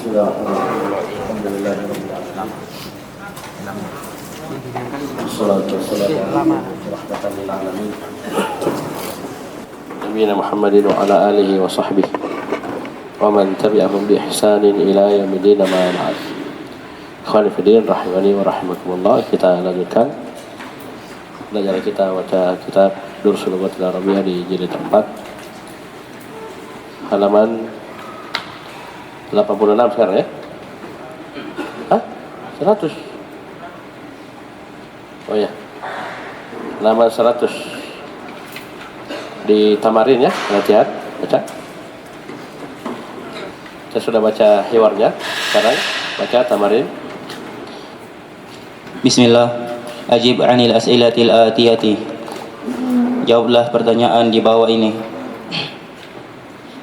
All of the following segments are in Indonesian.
Bismillahirrahmanirrahim. Alhamdulillahirabbil alamin. Wassalatu wassalamu rahmatan lil alamin. Nabiyina Muhammadin wa ala alihi wa sahbihi wa man tabi'ahum bi ihsanin ila yaumil ma ba'd. Ikhwani fillah rahimani wa rahimakumullah. Kita lanjutkan belajar kita baca kitab Dursul Lughatil Arabiyyah di jilid 4 halaman 86 sekarang ya? Hah? 100? Oh ya, halaman 100 di Tamarin ya, latihan baca. Saya sudah baca hiwarnya, sekarang baca Tamarin. Bismillah. Ajib anil as'ilatil atiyati. Jawablah pertanyaan di bawah ini.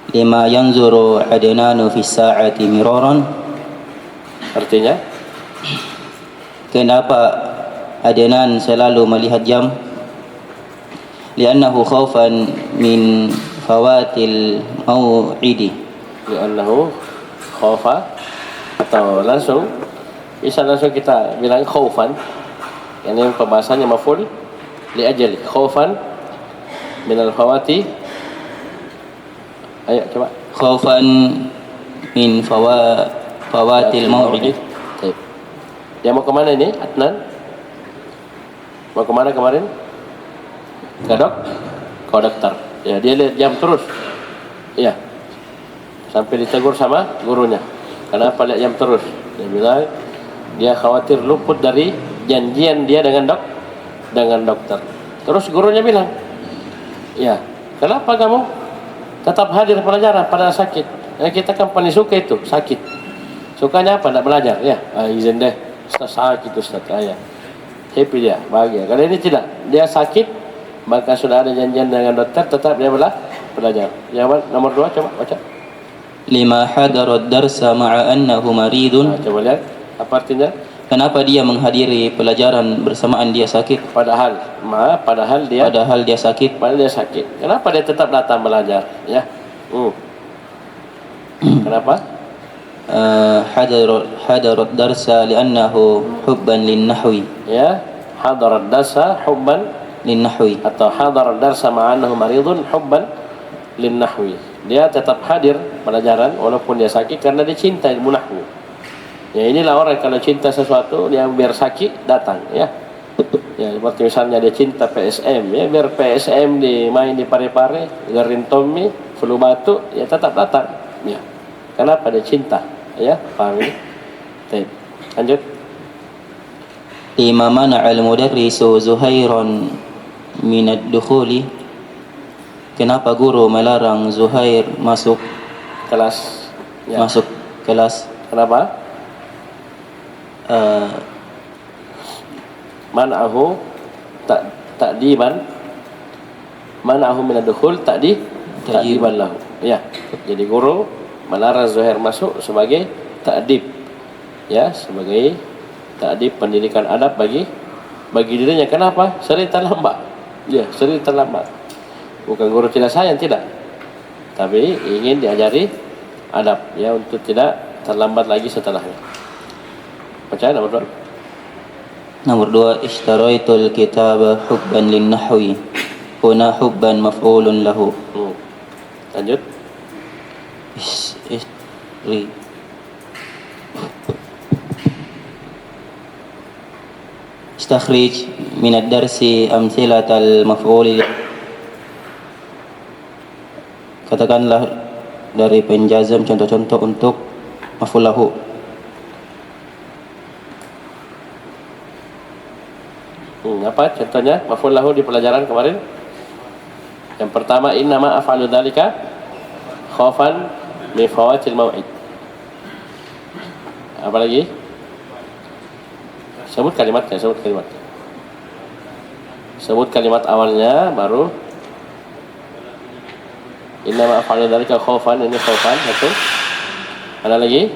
Lima yanzuru adnanu fi sa'ati miraran. Artinya, kenapa Adnan selalu melihat jam? Li'annahu khaufan min fawatil mau'idi. li'annahu khaufa, atau langsung bisa langsung kita bilang khaufan. Ini pembahasannya maf'ul li ajali khaufan minal fawati. Ayo coba. Khaufan min fawatil mau'idi. Baik. Dia mau kemana ini, Adnan? Mau kemana kemarin? Ke dokter. Ya, dia lihat jam terus. Iya. Sampai ditegur sama gurunya. Kenapa lihat jam terus? Dia bilang dia khawatir luput dari janjian dia dengan dokter. Terus gurunya bilang, "Ya, kenapa kamu tetap hadir pelajaran pada sakit? Kita kan paling suka itu, sakit. Sukanya apa? Tidak belajar." Ya, izin deh. Ustaz sakit Ustaz. Ya. Happy dia, bahagia. Kalau ini tidak, dia sakit, maka sudah ada janjian dengan dokter, tetap dia belajar. Jawaban nomor 2 coba baca. Lima hadara ad-darsa ma'a annahu maridun. Coba lihat apa artinya? Kenapa dia menghadiri pelajaran bersamaan dia sakit? Padahal dia sakit. Kenapa dia tetap datang belajar? Ya. Kenapa? Hadarat darsa li'annahu hubban linnahwi. Ya, hadarat darsa hubban linnahwi. Atau hadarat darsa ma'annahu maridun hubban linnahwi. Dia tetap hadir pelajaran walaupun dia sakit karena dia cinta ilmu nahwu. Ya, inilah orang kalau cinta sesuatu dia biar sakit datang ya. Ya, seperti misalnya dia cinta PSM ya, biar PSM main di Pare-Pare, Garin Tommy, flu batuk, ya tetap datang. Ya. Kenapa dia cinta? Ya, paham ini? Baik. Lanjut. Lima mana'al mudarrisu Zuhairan minad dukhuli. Kenapa guru melarang Zuhair masuk Kelas. Ya. Masuk kelas? Kenapa? Man'ahu ta'diban. Man'ahu minad dukhul ta'diban lahu. Ya. Jadi guru melarang Zuhair masuk sebagai ta'dib. Ya, sebagai ta'dib, pendidikan adab bagi dirinya. Kenapa? Sering terlambat. Ya, sering terlambat. Bukan guru tidak sayang, tidak. Tapi ingin diajari adab ya, untuk tidak terlambat lagi setelahnya. Baca nomor 2. Nomor 2, ishtaraitul kitaba hubban linnahwi. Huna hubban maf'ulun lahu. Lanjut. Istakhrij min ad-darsi amthilatal maf'ul. Katakanlah dari penjazam contoh-contoh untuk maf'ul lahu. Apa contohnya maf'ul lahu di pelajaran kemarin? Yang pertama, innama af'alu dzalika khaufan min fawatil mau'id. Apa lagi? Sebut kalimatnya. Sebut kalimat awalnya, baru innama af'alu dzalika khaufan. Ini khaufan satu. Ada lagi?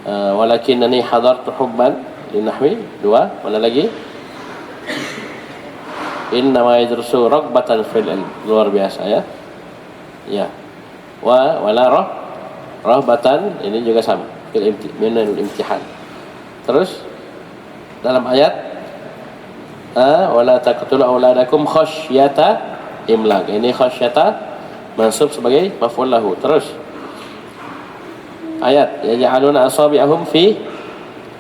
Walakinnani hadartu hubban linahwi. 2. Mana lagi? Innama yadrusu ragbatan fil ilm. Luar biasa ya. Ya. Wala rahbatan, ini juga sama, minal imtihan. Terus dalam ayat wala taqtulu auladakum khasyata imlaq. Ini khasyata mansub sebagai maf'ul lahu. Terus ayat yaj'aluna asabi'ahum fi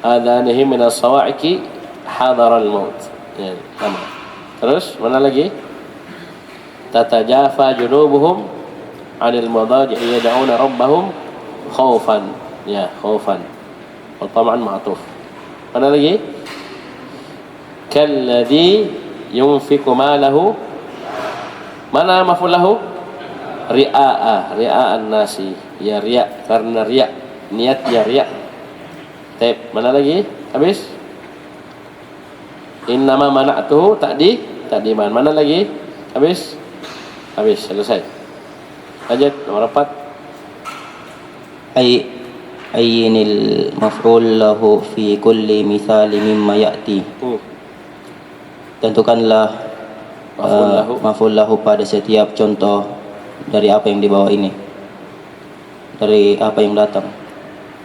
adanihim min as-sawa'iqi hadara al-maut. Ya, sama. Terus mana lagi? Tatajafa junubuhum 'anil madaji'i yad'una rabbahum khaufan. Ya, khaufan. Wa tama'an ma'tuf. Mana lagi? Kalladzi yunfiqu malahu. Mana maf'ul lahu? Ria'an nasi. Ya riya, karena riya, niatnya riya. Baik, mana lagi? Habis? Innama mana'tuhu ta'diman. Mana lagi? Habis, selesai. Lanjut nomor 4. Ayyinil maf'ul lahu fi kulli mithali mimma ya'ti. Tentukanlah maf'ul lahu pada setiap contoh dari apa yang di bawah ini, dari apa yang datang.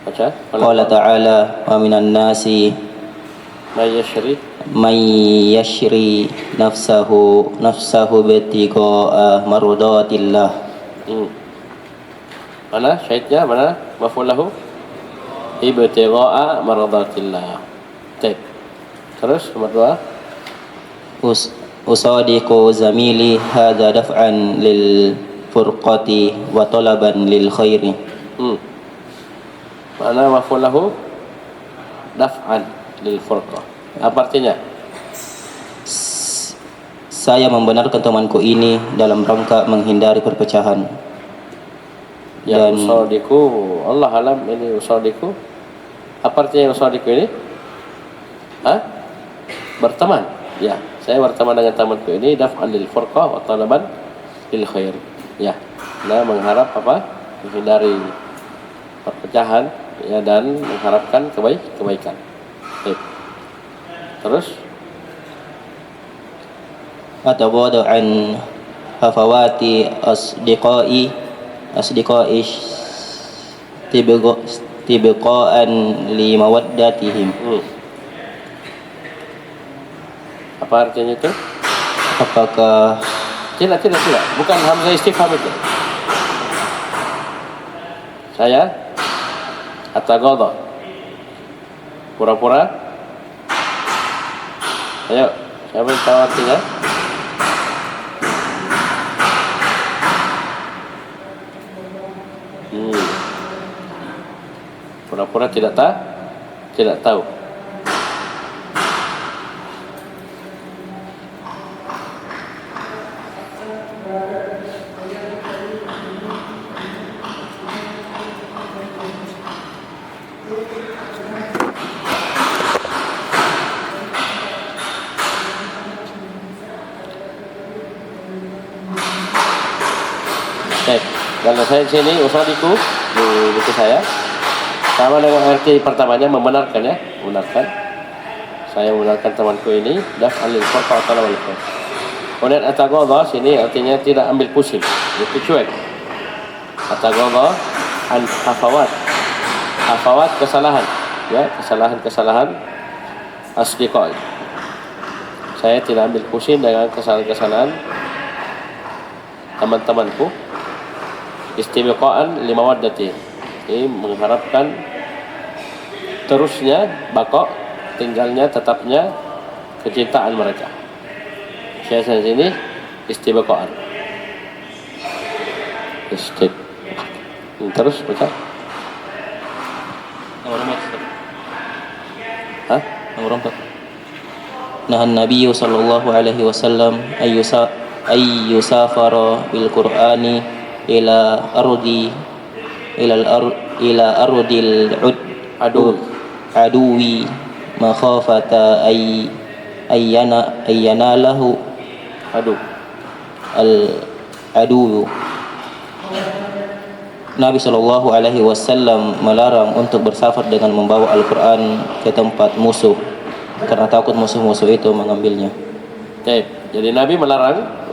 Baca. Qala ta'ala wa minan nasi may yashri nafsahu bitiqa'a mardatillah. Mana syahidnya? Mana maf'ul lahu? Ibtigha'a mardatillah. Baik. Terus nomor 2. Usadiqu zamili hadza daf'an lil furqati wa talaban lil khairi. Mana maf'ul lahu? Daf'an lil furqah. Apa artinya? Saya membenarkan temanku ini dalam rangka menghindari perpecahan. Ya, usadiku, Allah alam, ini usadiku. Apa artinya usadiku ini? Berteman. Ya, saya berteman dengan temanku ini daf'an lil furqah wa talaban lil khair. Ya, nah mengharap apa? Menghindari perpecahan, ya, dan mengharapkan kebaikan. Baik. Terus atawadu an hafawati asdiqai tibqa'an li mawaddatihim. Apa artinya itu? Apakah tidak, bukan hamzah istifham itu. Saya atagadha, pura-pura. Ayo, siapa yang tahu artinya? Pura-pura tidak tahu. Kalau saya di sini usadiku di buku saya sama dengan arti pertamanya, membenarkan, ya, membenarkan. Saya membenarkan temanku ini daf'an lil furqah wa talaban lil khair. Kemudian atagadha sini artinya tidak ambil pusing, itu cuek. Atagadha an hafawat kesalahan, ya, kesalahan asdiqai. Saya tidak ambil pusing dengan kesalahan teman-temanku. Istibqa'an li mawaddati. Ini mengharapkan terusnya, tinggalnya, tetapnya kecintaan mereka. Saya sini istibqa'an. Terus baca. Nomor 4. Nah, Nabi sallallahu alaihi wasallam ayyusafara bil Qur'ani ila ardil aduwi makhafata ayyana lahu al-adu. Nabi sallallahu alaihi wasallam melarang untuk bersafar dengan membawa Al-Qur'an ke tempat musuh karena takut musuh-musuh itu mengambilnya. Jadi Nabi melarang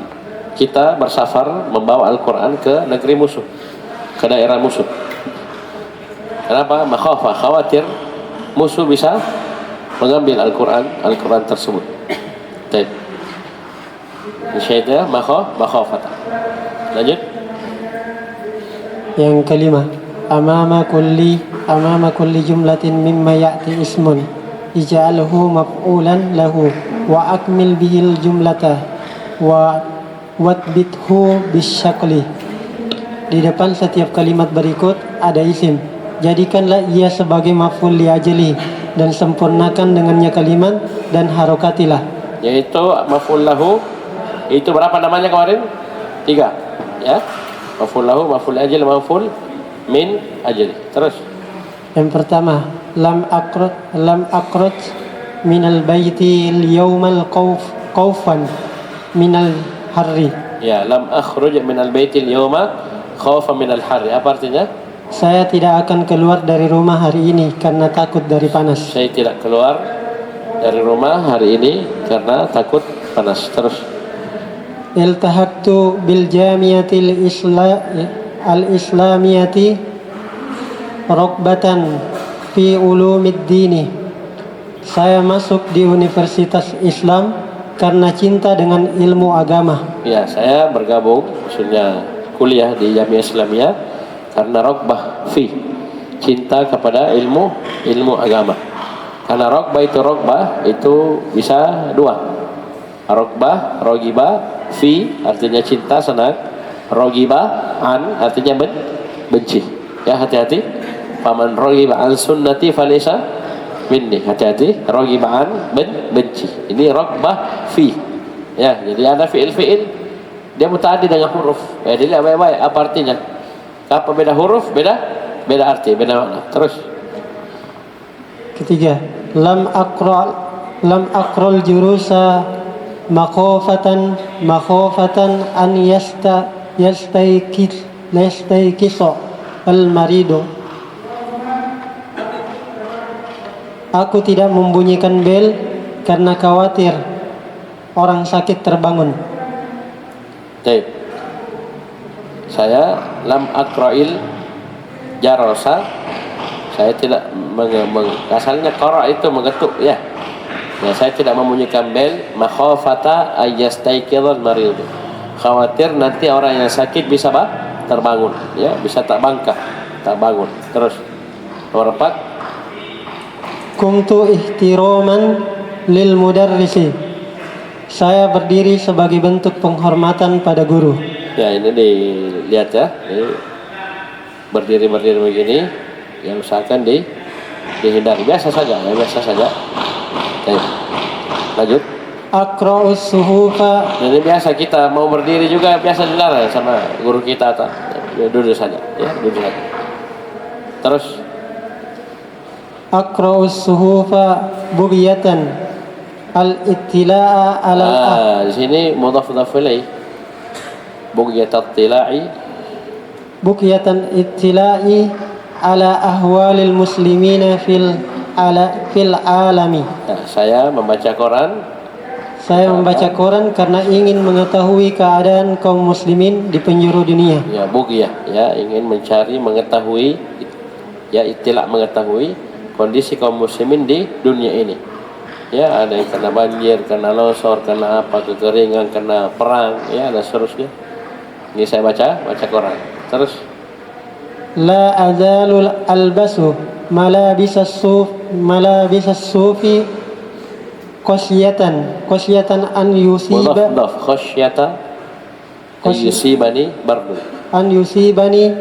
kita bersafar membawa Al-Quran ke negeri musuh, ke daerah musuh. Kenapa? Makhafah, khawatir musuh bisa mengambil Al-Quran tersebut. Baik. Syaitan makhafah. Lanjut. Yang kelima, amama kulli jumlatin mimma ya'ti ismun ij'alhu maf'ulan lahu wa akmil bihil jumlata wa watbithu bisyakli. Di depan setiap kalimat berikut ada isim, jadikanlah ia sebagai maf'ul li ajli dan sempurnakan dengannya kalimat dan harokatilah. Yaitu maf'ul lahu, itu berapa namanya kemarin? 3, ya. Maf'ul lahu, maf'ul ajli, maf'ul min ajli. Terus. Yang pertama, lam akrot minal baiti yaumal qaufan minal harri. Ya, lam akhruj minal baitil yawma khawfan minal harri. Apa artinya? Saya tidak akan keluar dari rumah hari ini karena takut dari panas. Saya tidak keluar dari rumah hari ini karena takut panas. Terus. Iltahaqtu bil jamiatil islamiyati rokbatan fi ulumiddini. Saya masuk di Universitas Islam karena cinta dengan ilmu agama. Ya, saya bergabung, maksudnya kuliah di Jamiah Islamiyah karena rokbah fi, cinta kepada ilmu agama. Karena rokbah itu bisa 2. Rokbah, rogiba, fi artinya cinta, senang. Rogiba, an artinya benci. Ya, hati-hati. Faman rogiba an sunnati falaysa minni. Hati-hati. Rogiba an benci. Ini rokbah fi. Ya, jadi ada fiil dia muta'addi dengan huruf. Ya, jadi baik-baik apa artinya? Apa beda huruf, beda arti, beda makna. Terus. Ketiga, lam akrol jurusa makhofatan an yastaikiso al marido. Aku tidak membunyikan bel karena khawatir orang sakit terbangun. Baik. Saya lam akra'il jarosa. Saya tidak asalnya qara itu mengetuk, ya. Ya, saya tidak membunyikan bel makhafata ayyastaikidhal marid. Khawatir nanti orang yang sakit bisa terbangun, ya, bisa tak bangun. Terus. Nomor 4. Kuntu ihtiraman lil mudarrisi. Saya berdiri sebagai bentuk penghormatan pada guru. Ya, ini dilihat ya. Ini berdiri begini, yang usahakan dihindari. Biasa saja. Oke. Lanjut. Akra'us suhufa. Jadi biasa kita mau berdiri juga biasa dilarang sama guru kita atau duduk saja, ya, duduk saja. Terus. Akra'us suhufa bughiyatan al-ittila'a ala di sini mudhaf ilaih. Bughiyatan ittila'i ala ahwalil muslimina fil alami. Nah, saya membaca Quran karena ingin mengetahui keadaan kaum muslimin di penjuru dunia. Ya, bughiyah, ya, ingin mengetahui, ya, ittila, mengetahui kondisi kaum muslimin di dunia ini. Ya, ada yang kena banjir, kena longsor, kena apa, kekeringan, kena perang, ya, dan seterusnya. Ini saya baca Quran. Terus. La azalul albasu malabisas sufi qasyatan an yusiba khasyata an yusibani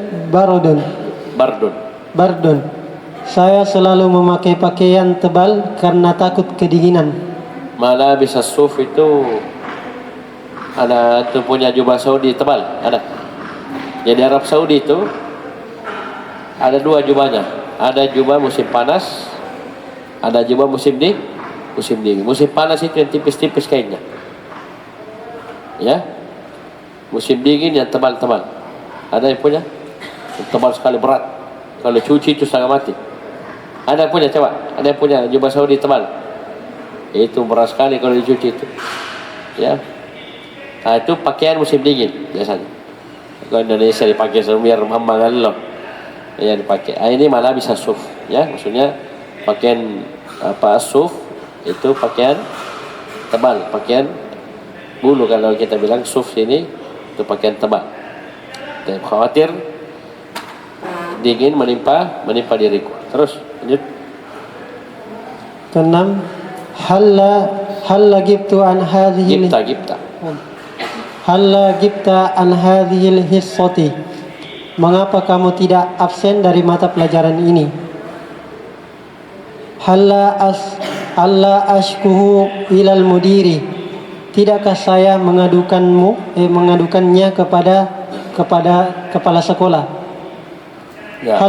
bardun. Saya selalu memakai pakaian tebal karena takut kedinginan. Malabisas suf itu ada tuh punya jubah Saudi tebal, ada. Jadi Arab Saudi itu ada 2 jubahnya. Ada jubah musim panas, ada jubah musim dingin. Musim panas itu yang tipis-tipis kainnya, ya. Musim dingin yang tebal-tebal. Ada yang punya tebal sekali, berat. Kalau cuci itu setengah mati. Ada yang punya, coba. Ada yang punya jubah Saudi tebal. Itu berat sekali kalau dicuci itu, ya. Nah, itu pakaian musim dingin biasanya. Kalau Indonesia dipakai biar membangal loh. yang dipakai. Ini malah bisa suf, ya, maksudnya pakaian apa suf itu pakaian tebal, pakaian bulu. Kalau kita bilang suf ini itu pakaian tebal. Dan khawatir dingin menimpa diriku. Terus lanjut. Keenam, halla gibtu an hadhihi Gipta. halla gibta an hadhil hissati. Mengapa kamu tidak absen dari mata pelajaran ini? Halla ashkuhu ilal mudiri. Tidakkah saya mengadukannya kepada kepala sekolah? Ya,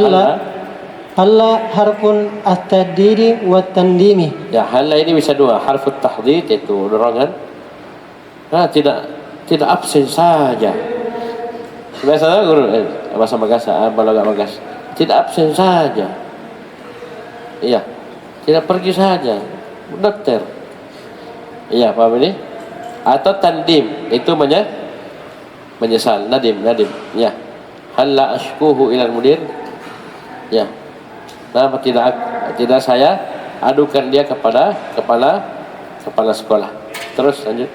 Halla harfun at-tadiri wa tandimi. Ya, halla ini bisa dua, harfut tahdid itu dorongan. Tidak absen saja. Biasanya guru bahasa Magasa, balaga Magas. Tidak absen saja. Iya. Tidak pergi saja. Dokter. Iya, paham ini? Atau tandim, itu menyesal, nadim. Ya. Halla ashkuhu ilal mudir. Ya. Kenapa tidak saya adukan dia kepada kepala sekolah. Terus lanjut.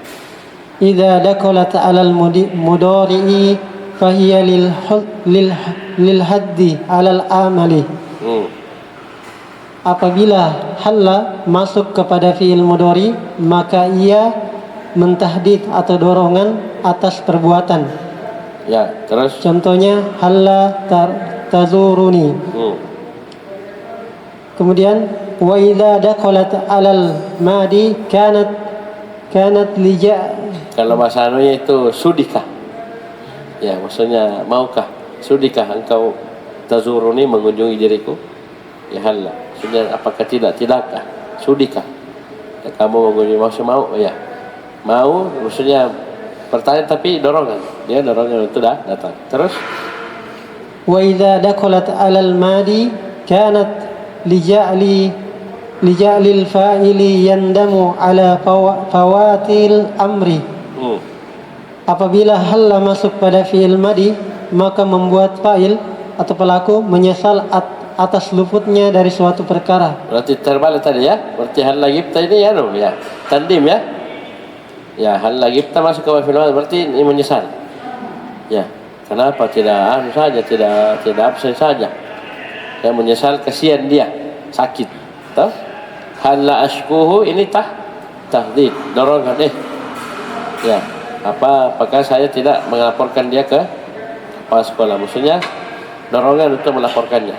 Idza dakalat 'alal mudari'i fahiya lil haddi 'alal amali. Apabila halla masuk kepada fi'il mudhari, maka ia mentahdid atau dorongan atas perbuatan. Ya, terus. Contohnya halla tazuruni. Kemudian wa idza dakalat 'alal madi kanat Kalau bahasa anunya itu sudikah? Ya, maksudnya maukah? Sudikah engkau tazuruni, mengunjungi diriku? Ya halla. Maksudnya apakah tidakkah? Sudikah? Ya, kamu mengunjungi, maksudnya mau? Ya. Mau, maksudnya pertanyaan tapi dorongan. Dia dorongan itu datang. Terus wa idza dakalat 'alal madi kanat lija'lil fa'ili yandamu ala fawatil amri. Apabila halla masuk pada fi'il madi, maka membuat fa'il atau pelaku menyesal atas luputnya dari suatu perkara. berarti terbalik tadi ya. Berarti halla gibta ini ya, tandim ya. Ya, halla gibta masuk ke fi'il madi, berarti ini menyesal. Ya. Kenapa tidak absen saja? Saya menyesal, kasihan dia, sakit. Tahu? Halla ashkuhu ini tahdid, dorongan ya. Apakah saya tidak melaporkan dia ke kepala sekolah? Maksudnya dorongan untuk melaporkannya.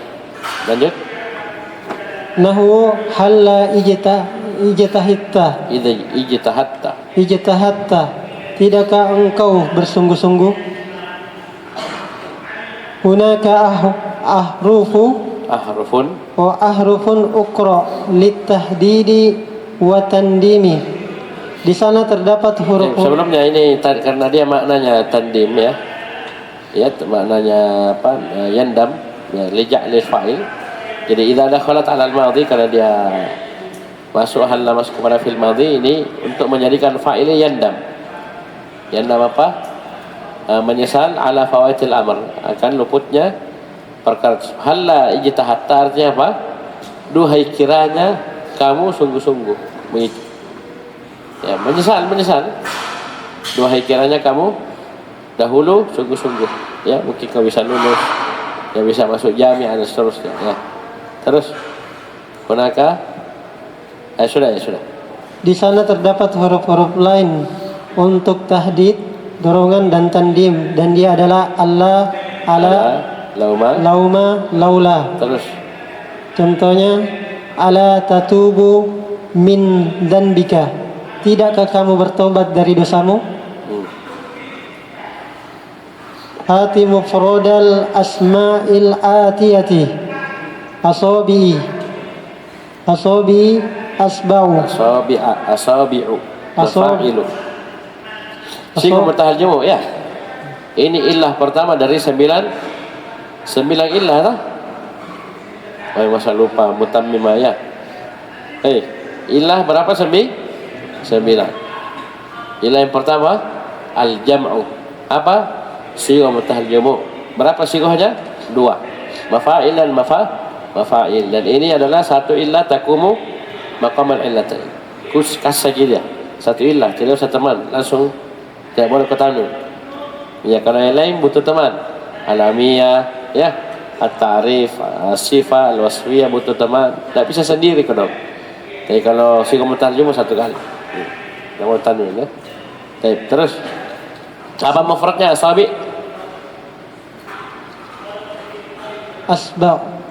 Lanjut. Nahu halla ijtahitta. Ijtahatta. Tidakkah engkau bersungguh-sungguh? Hunaka ahrufun ukra litahdidi wa tandimi. Di sana terdapat huruf. Sebelumnya ini karena dia maknanya tandim ya. Ya, maknanya apa? Yandam, ya, lil fa'il. Jadi idza dakhalat 'ala al-madhi, karena dia masuk kepada fi'il madhi, ini untuk menjadikan fa'il yandam. Yandam apa? Menyesal ala fawaitil amr, akan luputnya perkara. Halla ijtahatta artinya apa? Duhai kiranya kamu sungguh-sungguh. Begitu. Ya, menyesal. Duhai kiranya kamu dahulu sungguh-sungguh. Ya, mungkin kau bisa lulus, ya bisa masuk jamiah dan seterusnya. Ya. Terus, kunaka? Sudah. Di sana terdapat huruf-huruf lain untuk tahdid, dorongan dan tandim, dan dia adalah Allah, lauma, laula. Terus. Contohnya ala tatubu min dzanbika. Tidakkah kamu bertobat dari dosamu? Hati mufradal asma'il atiyati. Asabi, asba'u. Asabi'u. Fa'ilu. Sigu mutaharjimu ya. Ini illah pertama dari 9 illah lah. Masa lupa mutammimah ya. Illah berapa? 9. Illah yang pertama al-jam'u. Apa? Sigu mutaharjimu. Berapa siguhnya? 2. Mafa'il dan mafa'il. Dan ini adalah satu illah takumu maqamal illatain. Kus kas saja dia. Satu illah, tidak usah teman, langsung tidak boleh ke tanwin. Ya, kalau yang lain butuh teman. Alamiah, ya, at-ta'rif, as-sifah, al-wasfiyah butuh teman. Tak bisa sendiri kedok. Tapi kalau sigo mutarjum satu kali. Tidak mau tanwin, ya. Baik, terus apa mufradnya asabi?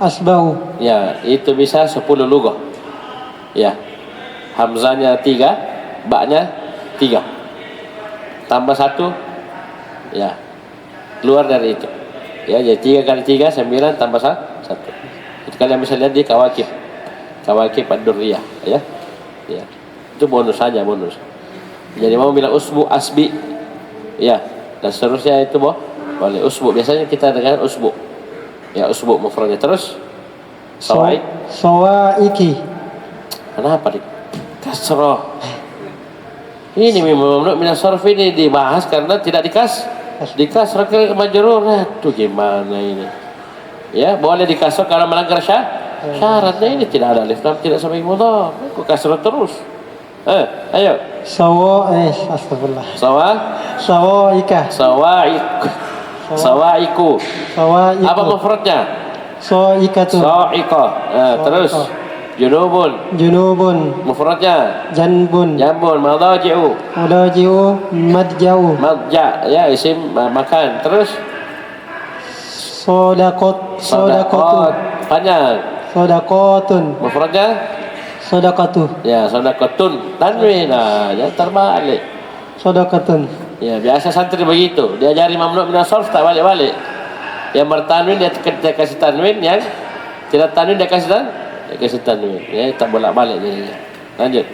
Asbau. Ya, itu bisa 10 lugah. Ya. Hamzanya 3, ba-nya 3. Tambah 1, ya. Keluar dari itu. Ya, jadi 3 kali 3 9 tambah 1. Itu kalian bisa lihat di Kawakib. Kawakib ad-Durriyah, ya. Ya. Itu bonus saja, bonus. Jadi mau bilang usbu asbi. Ya, dan seterusnya itu boleh usbu. Biasanya kita dengan usbu. Ya, usbu mufradnya. Terus sawaik. Sawaiki. Kenapa di kasroh? Ini memang min sarf ini dibahas karena tidak dikasroh ke majrur. Itu gimana ini? Ya, boleh dikasroh kalau melanggar syaratnya. Ini tidak ada alif lam, tidak sampai mudhaf. Kok kasroh terus? Ayo. Astagfirullah. Sawaiku. Sawaiku. Apa mufradnya? Saikatu. Sa'iqah. Terus junubun. Mufradnya Janbun. Madaji'u. Madjau. Madja, ya, isim makan. Terus Sodakot. panjang. Sodakotun. Mufradnya Sodakatu. ya, sodakotun. Tanwin. Jangan terbalik. Sodakatun. Ya, biasa santri begitu. Diajari mamnu' min as-sarf tak balik-balik. Yang bertanwin dia kasih tanwin, yang tidak tanwin dia kasih tanwin. Ya, tak bolak-balik jadinya. Lanjut.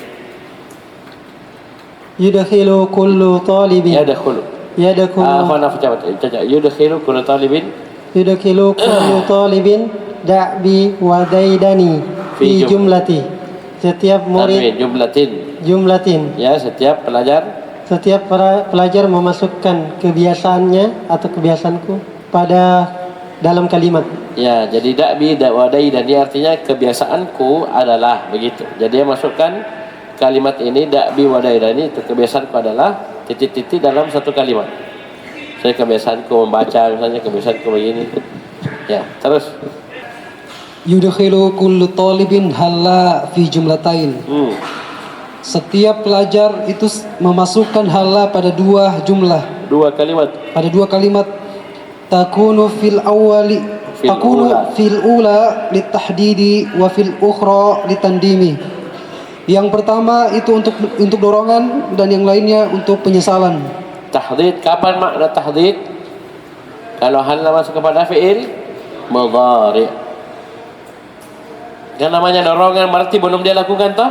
Yudkhilu kullu talibin. Yadkhulu. Yudkhilu kullu talibin Yudkhilu kullu talibin da'bi wa daidani fi jumlati. Setiap murid jumlatin. Ya, setiap pelajar memasukkan kebiasaannya atau kebiasaanku pada dalam kalimat. Ya, jadi da'bi wa daidani artinya kebiasaanku adalah begitu. Jadi dia masukkan kalimat ini da'bi wa daidani, itu kebiasaanku adalah titik-titik dalam satu kalimat. Saya kebiasaanku membaca, misalnya kebiasaanku begini. Ya, terus Yudkhilu kullu talibin halla fi jumlatain. Setiap pelajar itu memasukkan halla pada dua jumlah. Pada dua kalimat. Takunu fil ula litahdidi wa fil ukhra litandimi. Yang pertama itu untuk dorongan dan yang lainnya untuk penyesalan. Tahdid, kapan makna tahdid? Kalau halla masuk kepada fi'il mudhari'. Yang namanya dorongan berarti belum dia lakukan toh?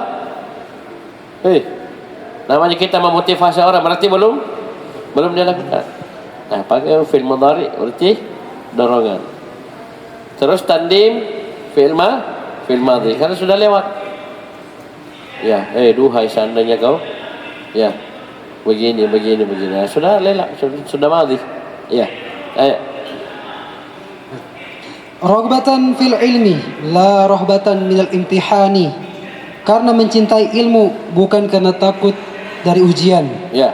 Namanya kita memotivasi orang berarti belum dia lakukan. Nah, pakai fi'il mudhari' berarti dorongan. Terus tandim fi'il madhi karena sudah lewat. Ya, duhai seandainya kau, ya, begini. Nah, sudah sudah madhi. Ya, Raghbatan fil ilmi la rahbatan minal imtihani. Karena mencintai ilmu bukan karena takut dari ujian. Ya.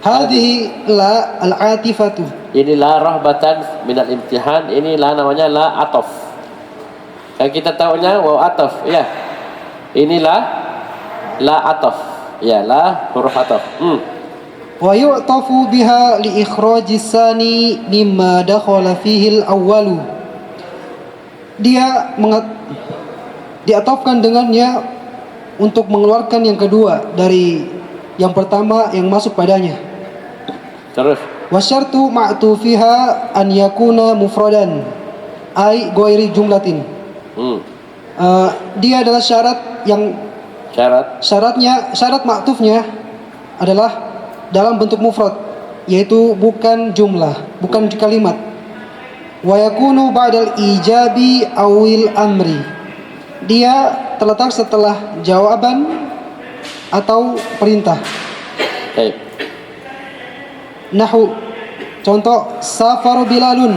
Hadhihi la al-atifatu. Ini la rahbatan minal imtihan, ini la namanya la atof. Kan kita tahunya waw atof, ya. Ini la atof. Ya, la huruf atof. Wa yu'tafu biha li ikhrajis sani mimma dakhala fihi al-awwalu. Diatofkan dengannya untuk mengeluarkan yang kedua dari yang pertama yang masuk padanya. Terus Wa syartu ma'tufiha an yakuna mufradan ai ghairi jumlatin. Dia adalah syarat ma'tufnya adalah dalam bentuk mufrad, yaitu bukan jumlah, bukan kalimat. Wa yakunu ba'dal ijabi awil amri. Dia terletak setelah jawaban atau perintah. baik. Nahu, contoh safaru Bilalun,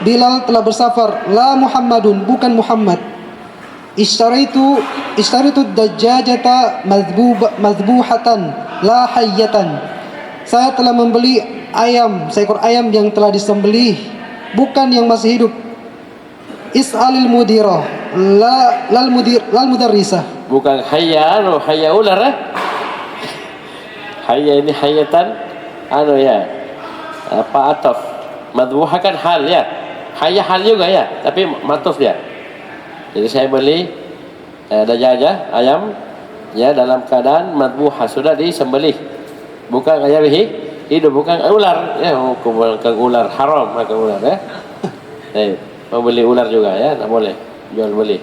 Bilal telah bersafar. La Muhammadun, bukan Muhammad. Istaraitu dajjajata madhbuhatan la hayyatan. Saya telah membeli seekor ayam yang telah disembelih, bukan yang masih hidup. Is'alil mudirah lal mudarrisah. Bukan hayya ular hayya ini hayatan ya apa ataf, madbuha kan hal ya, hayya hal juga ya, tapi matuf dia. Jadi saya beli dajajah ayam ya dalam keadaan madbuha, sudah disembelih, bukan ayam hidup, bukan ular ya, bukan ular haram, makan ular ya. Mau beli ular juga ya, tak boleh jual beli.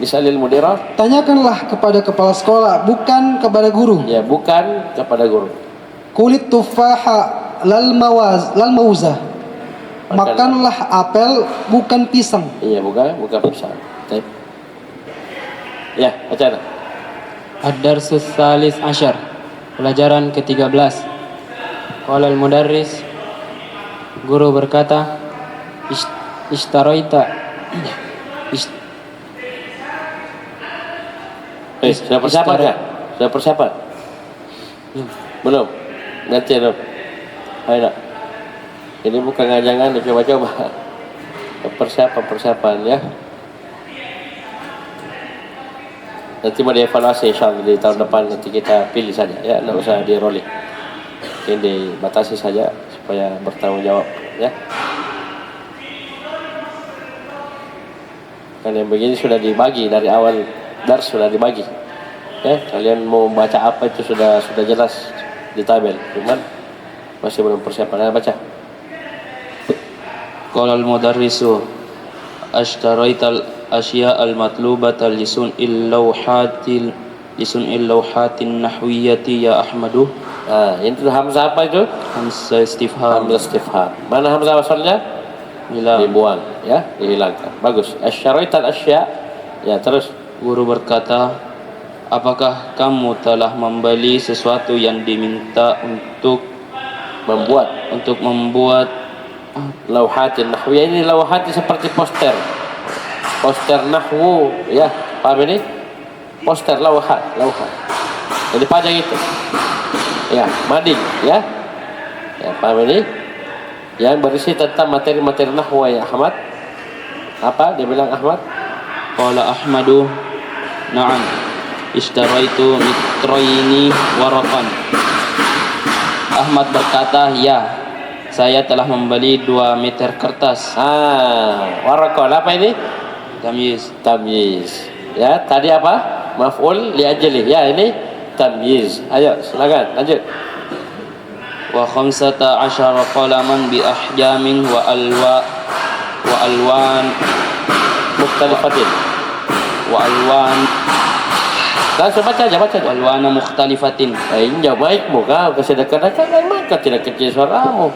Misalil mudirah, tanyakanlah kepada kepala sekolah, bukan kepada guru. ya bukan kepada guru. Kulit tufaha lal mauzah. Makanlah apel, bukan pisang. Iya, bukan pisang. Ya, baca. Ad-Darsus Salis Ashar, pelajaran ke-13. Qala al-mudarris, guru berkata, Ishtaraita Sudah persiapan ya? Sudah persiapan? Belum? Nanti belum? Ayo nak. Ini bukan ngajangan, coba-coba. Persiapan ya. Nanti mau dievaluasi insyaAllah di tahun depan, nanti kita pilih saja ya, tidak usah di rolling. Ini dibatasi saja supaya bertanggung jawab ya. Kan yang begini sudah dibagi dari awal dars, sudah dibagi ya, kalian mau baca apa itu sudah jelas di tabel, cuman masih belum persiapan. Baca. Qala al-mudarrisu ashtaraital asya al-matlubata lisun'il lawhatin nahwiyati ya Ahmadu. Ini tuh hamzah apa itu? Hamzah istifham. Mana hamzah asalnya? Dibuang ya, dihilangkan. Bagus. Asyaraital asya. Ya, terus guru berkata, apakah kamu telah membeli sesuatu yang diminta untuk membuat lawhatin nahwiyah? Ini lawhat seperti poster nahwu ya, paham ini? Poster lawhat yang dipajang itu ya, mading ya, paham ini? Yang berisi tentang materi-materi nahwu ya Ahmad. Apa dia bilang Ahmad? Qala Ahmadu, na'am, ishtaraitu mitraini waraqan. Ahmad berkata, ya, saya telah membeli 2 meter kertas. Waraqan apa ini? Tamyiz. Ya, tadi apa? Maf'ul li ajli. Ya, ini tamyiz. Ayo, silakan lanjut. Wa 15 qalaman bi ahjamin wa alwan mukhtalifatin. Langsung baca aja. Alwana mukhtalifatin. Ini jauh baik muka, kasih dekat-dekat kan maka tidak kecil suaramu.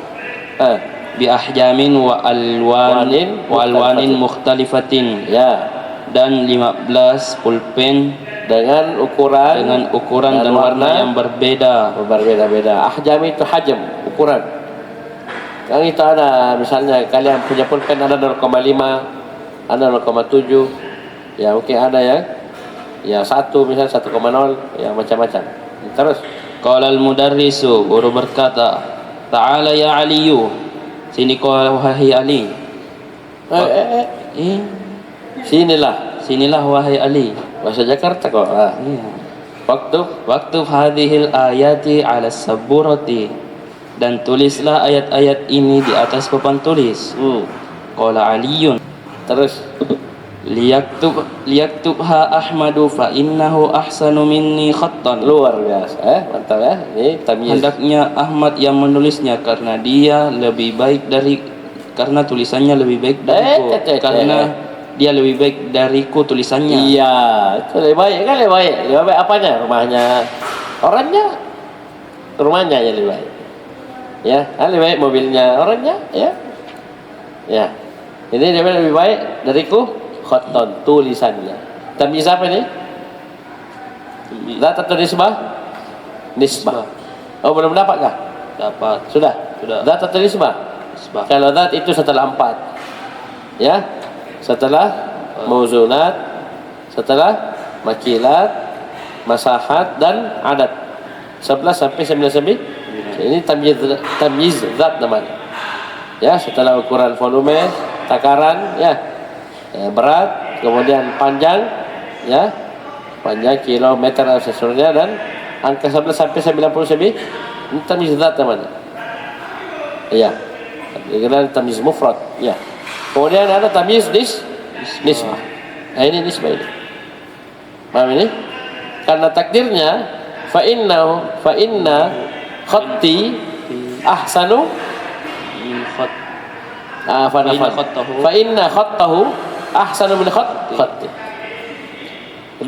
Bi ahjamin wa alwanin mukhtalifatin. Ya. Dan 15 pulpen dengan ukuran dan warna yang berbeda. Ahjam itu hajam, ukuran. Yang itu ada, misalnya kalian punya pulpen ada 0,5, ada 0,7. Ya mungkin ada ya 1 misalnya 1,0, ya macam-macam. Terus qala al-mudarrisu, guru berkata, ta'ala ya Aliyu, sini kau wahai Ali. Sinilah wahai Ali. Bahasa Jakarta kok. Waktu hadhil ayati ala saburati, dan tulislah ayat-ayat ini di atas papan tulis. Qala Aliyun, terus liyaktubha Ahmadu fa innahu ahsanu minni khattan. Luar biasa, mantap ya. Ini tamyiz. Hendaknya Ahmad yang menulisnya karena tulisannya lebih baik dariku. Karena dia lebih baik dariku tulisannya. Iya, itu lebih baik kan, lebih baik apanya? Rumahnya ya lebih baik. Ya, lebih baik mobilnya, orangnya ya. Ini dia lebih baik dariku khatton, tulisannya. Tamyiz apa ini? Zat atau nisbah? Oh, belum dapat kah? Dapat. Sudah. Zat atau nisbah? Kalau zat itu setelah 4. Ya. Setelah mauzunat, setelah makilat, masahat dan adat. 11 sampai 99. Ini tamyiz zat namanya. Ya, setelah ukuran volume, takaran, ya. Berat, kemudian panjang, ya. Panjang kilometer dan seterusnya, dan angka 11 sampai 99 ini tamyiz zat namanya. Ya. Ini tamyiz mufrad, ya. Kemudian ada tamyiz nisbah. Nah, ini nisbah ini. Paham ini? Karena takdirnya fa inna khatti ahsanu fa inna khattahu ahsanu min khatti.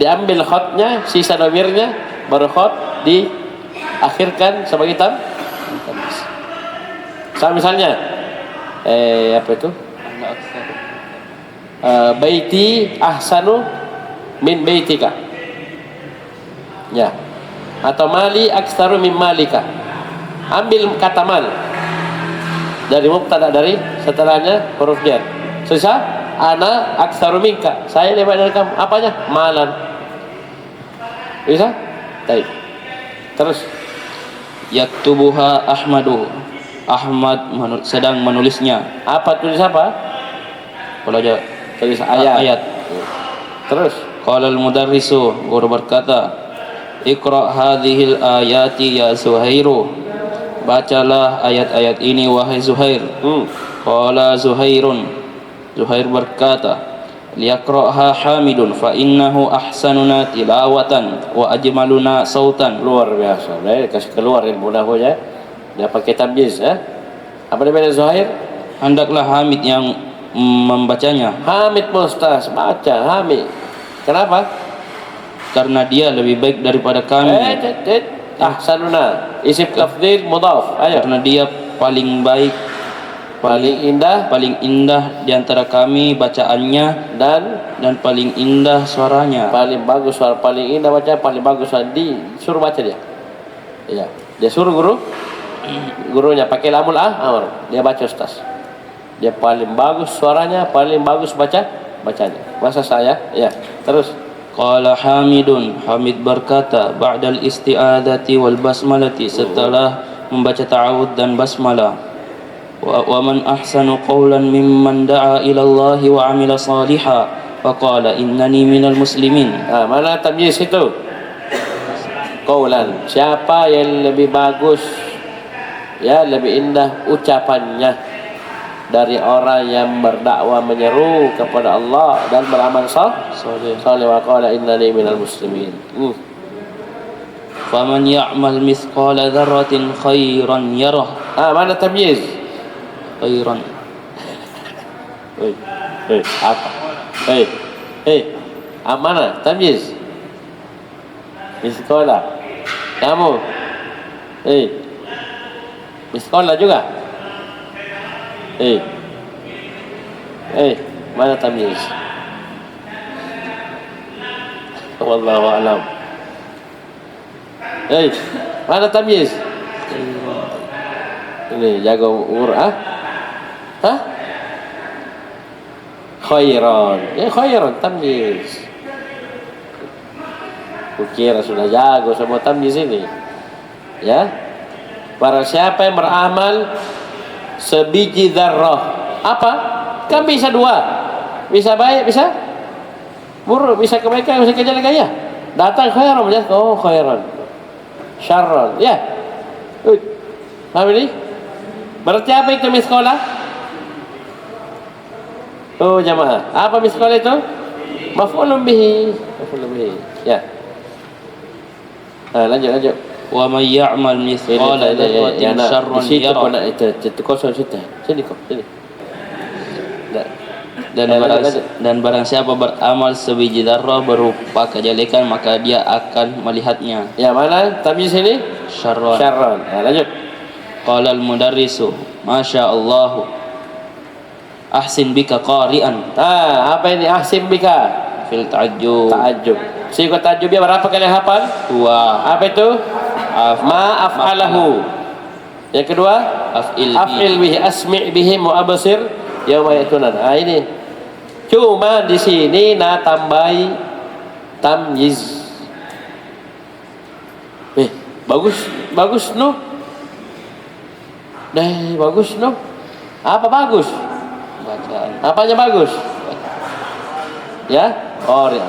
Diambil khatnya, sisa dhamirnya, baru khat diakhirkan sebagai tamyiz. Sama misalnya apa itu? Baiti ahsanu min baitika. Ya. Atau mali aktsaru min malika. Ambil kata mal dari mubtada, dari setelahnya huruf jar. Sisa ana aktsaru minka. Saya lebih dari kamu. Apanya? Malan. Bisa? Baik. Terus yaktubuha Ahmadu. Ahmad sedang menulisnya. Apa tulis apa? Kalau aja Tulis ayat. Terus qala al-mudarrisu, guru berkata, iqra hadhil ayati ya Zuhairu. Bacalah ayat-ayat ini wahai Zuhair. Qala Zuhairun. Zuhair berkata, liyaqra'ha Hamidun fa innahu ahsanuna tilawatan wa ajmaluna sautan. Luar biasa. Dia kasih keluar ilmu nahwunya. Dia pakai tamyiz, ya. Apa namanya Zuhair? Hendaklah Hamid yang membacanya. Hamid Ustaz, baca Hamid. Kenapa? Karena dia lebih baik daripada kami. Ahsanuna isim tafdhil mudhaf. Ayo. Karena dia paling baik, paling indah di antara kami bacaannya, dan paling indah suaranya. Paling bagus suara, paling indah baca, paling bagus suara. Disuruh baca dia. Iya. Dia suruh gurunya pakai lamul amr. Dia baca Ustaz. Dia paling bagus suaranya, paling bagus bacanya. Masa saya? Ya. Terus Qala Hamidun. Hamid berkata, ba'dal isti'adati wal basmalati, setelah membaca ta'awud dan basmalah. Wa man ahsanu qawlan mimman da'a ila Allah wa 'amila salihan faqala innani minal muslimin. Mana tamyiz itu? Qawlan. Siapa yang lebih bagus, ya, lebih indah ucapannya dari orang yang berdakwah menyeru kepada Allah dan beramal saleh. Wa qala innani minal muslimin. Faman ya'mal mithqala dzarratin khairan yarah. Mana tamyiz? Khairan. Apa? Mana tamyiz? Mithqala. Kamu. Mithqala juga. Mana tamyiz? Wallahu a'lam. Mana tamyiz? Ini jago khairan. Khairan tamyiz. Kukira sudah jago semua tamyiz ini. Ya. Para siapa yang beramal sebiji dzarrah. Apa? Kan bisa dua. Bisa baik, bisa buruk, bisa kebaikan, bisa kejelekan, ya. Datang khairan, khairan. Syarran, ya. Paham ini? Berarti apa itu miskola? Jamaah. Apa miskola itu? Maf'ulun bihi. Ya. Lanjut. Wa may ya'mal mithqala dzarratin syarran yarah. Itu kosong situ. Sini. Dan barang siapa beramal sebiji dzarrah berupa kejelekan, maka dia akan melihatnya. Ya, mana tamyiz ini? Syarran. Lanjut. Qala al-mudarrisu, masya Allah, ahsin bika qari'an. Apa ini ahsin bika? Fil ta'ajjub. Siqat ta'ajjub ya, berapa kali hafal? 2. Apa itu? Ma af'alahu. Yang kedua? Af'il bihi, asmi' bihim wa absir yauma ya'tunan. Ini Cuma di sini na tambahi tamyiz. Bagus no. Bagus no. Apa bagus? Bacaan. Apanya bagus? Ya, qari.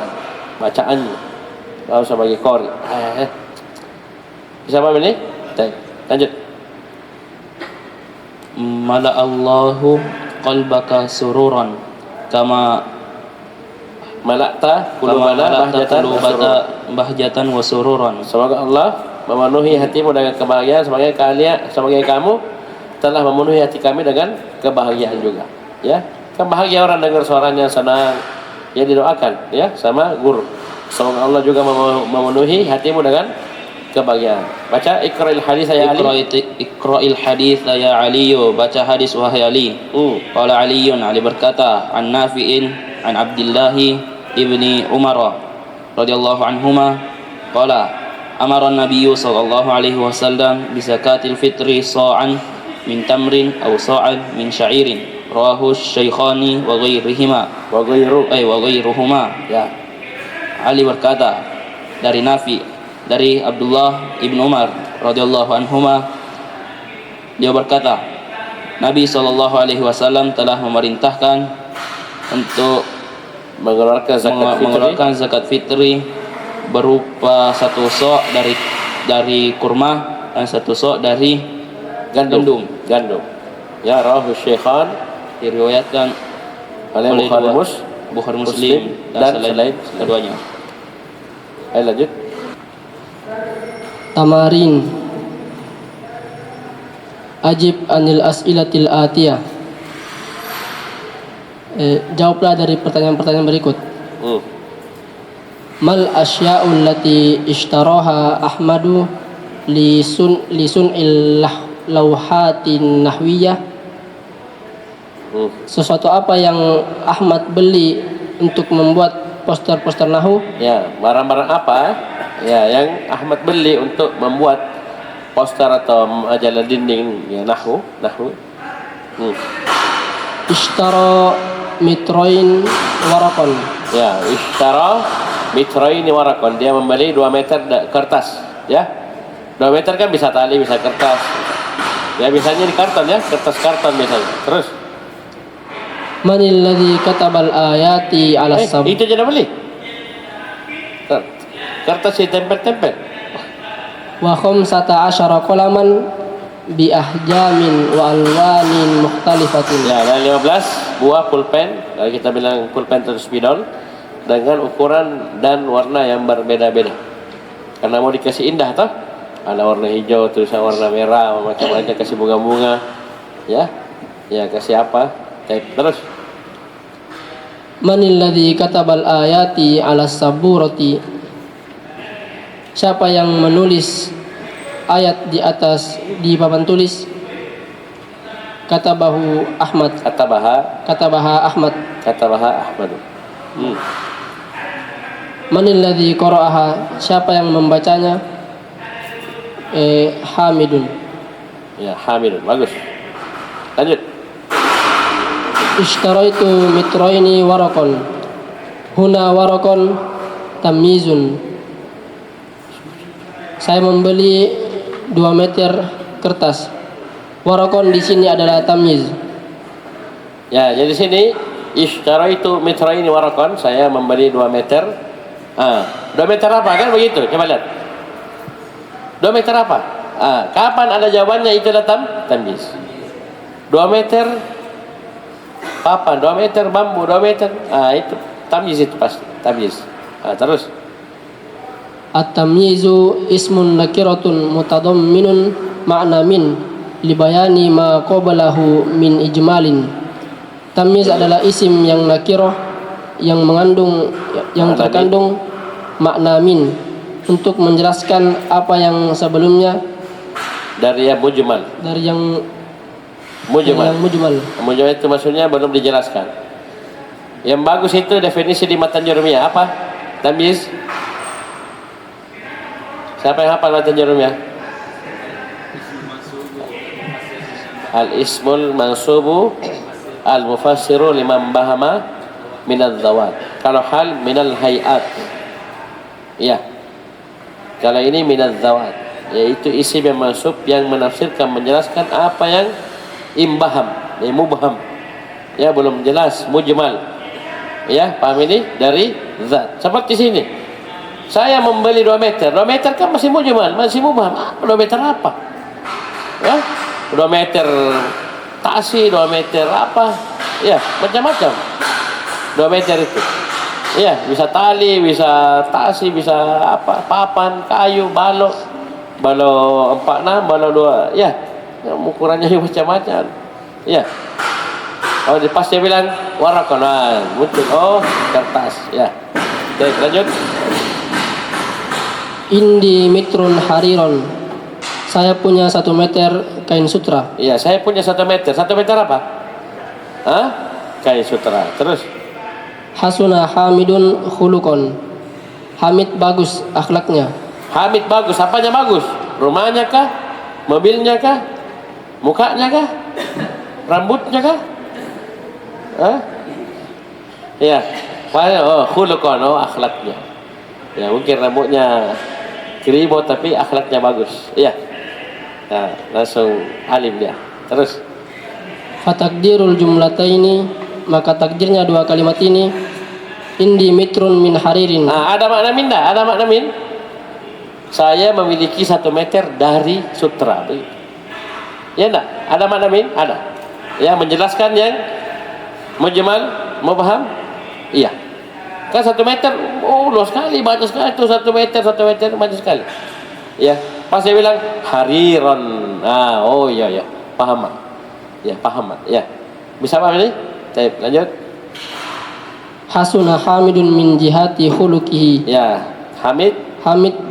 Bacaannya. Enggak usah bagi qari. Bisa paham ini? Baik, lanjut. Mala Allahu qalbaka sururan kama Malakta qulubana bahjatan wa sururan. Semoga Allah memenuhi hatimu dengan kebahagiaan sebagai kamu telah memenuhi hati kami dengan kebahagiaan juga. Ya, kebahagiaan orang dengar suaranya senang, ya didoakan ya sama guru. Semoga Allah juga memenuhi hatimu dengan kebahagiaan. Baca iqra'il hadis ya Ali. Iqra'il hadis ya Ali. Baca hadis wahai Ali. Qala Aliun, Ali berkata, an Nafi'in an Abdullah ibni Umar radhiyallahu anhuma qala amara an-nabiy sallallahu alaihi wasallam bi zakatil fitri sa'an min tamrin aw sa'an min sya'irin rawahu syaikhan wa ghairuhuma. Ya. Ali berkata dari Nafi dari Abdullah ibn Umar radhiyallahu anhuma, dia berkata Nabi sallallahu alaihi wasallam telah memerintahkan untuk mengeluarkan zakat fitri berupa satu sok dari kurma dan satu sok dari gandum. Ya, rawahu syaikhan, diriwayatkan oleh Bukhari Muslim dan selain keduanya. Ayo lanjut. Tamarin. Ajib anil as'ilatil atiyah. Jawablah dari pertanyaan-pertanyaan berikut. Mal asya'ul lati ishtaraha Ahmadu li sun'il lawhatin nahwiyah. Sesuatu apa yang Ahmad beli untuk membuat poster-poster nahu? Ya, barang-barang apa ya yang Ahmad beli untuk membuat poster atau majalah dinding ya nahu. Ishtara mitroin warakon. Ya, ishtara mitroin warakon. Dia membeli 2 meter kertas, ya. 2 meter kan bisa tali, bisa kertas. Ya, biasanya di karton ya, kertas karton biasanya. Terus Manil ladzi katabal ayati ala sab. itu jangan beli. Kertas ditempel-tempel. Wa khamsata asyara qalaman bi ahjamin wa alwanin mukhtalifatin. Ya, ada 15 buah pulpen. Kalau kita bilang pulpen atau spidol dengan ukuran dan warna yang berbeda-beda. Karena mau dikasih indah toh. Ada warna hijau, tulisan warna merah, macam-macam, kasih bunga-bunga. Ya. Ya, kasih apa? Terus Manil ladzi katabal ayati ala saburati. Siapa yang menulis ayat di atas di papan tulis? Katabahu Ahmad. Katabaha Ahmad. Manil ladzi qara'aha. Siapa yang membacanya? Hamidun. Ya, Hamidun. Bagus. Lanjut. Ishtaraitu mitroini warakon. Huna warakon tamyizun. Saya membeli 2 meter kertas. Warakon di sini adalah tamyiz. Ya, jadi sini ishtaraitu mitroini warakon. Saya membeli 2 meter. 2 meter apa kan begitu? Coba lihat. 2 meter apa? Kapan ada jawabannya? Itu datang tamyiz. 2 meter papan, 2 meter bambu, 2 meter. Itu tamyiz, itu pasti tamyiz. Terus At-tamyizu ismun nakiratun mutadamminun ma'na min libayani ma qablahu min ijmalin. Tamyiz adalah isim yang nakirah yang terkandung makna min untuk menjelaskan apa yang sebelumnya dari yang mujmal. Mujmal itu maksudnya belum dijelaskan. Yang bagus itu definisi di matan jurumiyah apa? Tamyiz. Siapa yang hafal matan jurumiyah? Al-ismul mansubu al-mufassiru liman bahama minal zawat. Kalau hal minal hayat. Ya. Kalau ini minal zawat, yaitu isim yang masuk yang menafsirkan, menjelaskan apa yang imbaham, mubham. Ya, belum jelas, mujmal. Ya, paham ini? Dari zat. Seperti sini. Saya membeli 2 meter. 2 meter kan masih mujmal, masih mubham. 2 meter apa? Ya, 2 meter tasi, 2 meter apa? Ya, macam-macam. 2 meter itu. Ya, bisa tali, bisa tasi, bisa apa? Papan, kayu, balok. Balok 46, balok 2. Ya, ukurannya macam-macam. Ya. Oh, pas dia bilang warakon, muncul. Oh, kertas. Ya. Oke, lanjut. Indi mitrun hariron. Saya punya 1 meter kain sutra. Iya, saya punya 1 meter. 1 meter apa? Hah? Kain sutra. Terus? Hasuna Hamidun khulukon. Hamid bagus akhlaknya. Hamid bagus. Apanya bagus? Rumahnya kah? Mobilnya kah? Mukanya kah? Rambutnya kah? Hah? Iya. Oh, khulukon. Oh, akhlaknya. Ya, mungkin rambutnya keribo tapi akhlaknya bagus. Iya. Nah, langsung alim dia. Terus? Fatakdirul jumlataini, maka takdirnya 2 kalimat ini indi mitrun min haririn. Ada makna min dah? Ada makna min? Saya memiliki 1 meter dari sutra. Ya enggak? Ada makna min? Ada. Ya, menjelaskan yang mujmal, mubham? Iya. Kan 1 meter, luas sekali, banyak sekali itu 1 meter, 1 meter, banyak sekali. Ya, pas saya bilang hariron. Oh iya, paham. Ya, paham. Ya. Bisa paham ini? Baik, lanjut. Hasuna Hamidun min jihati khuluqihi. Ya, Hamid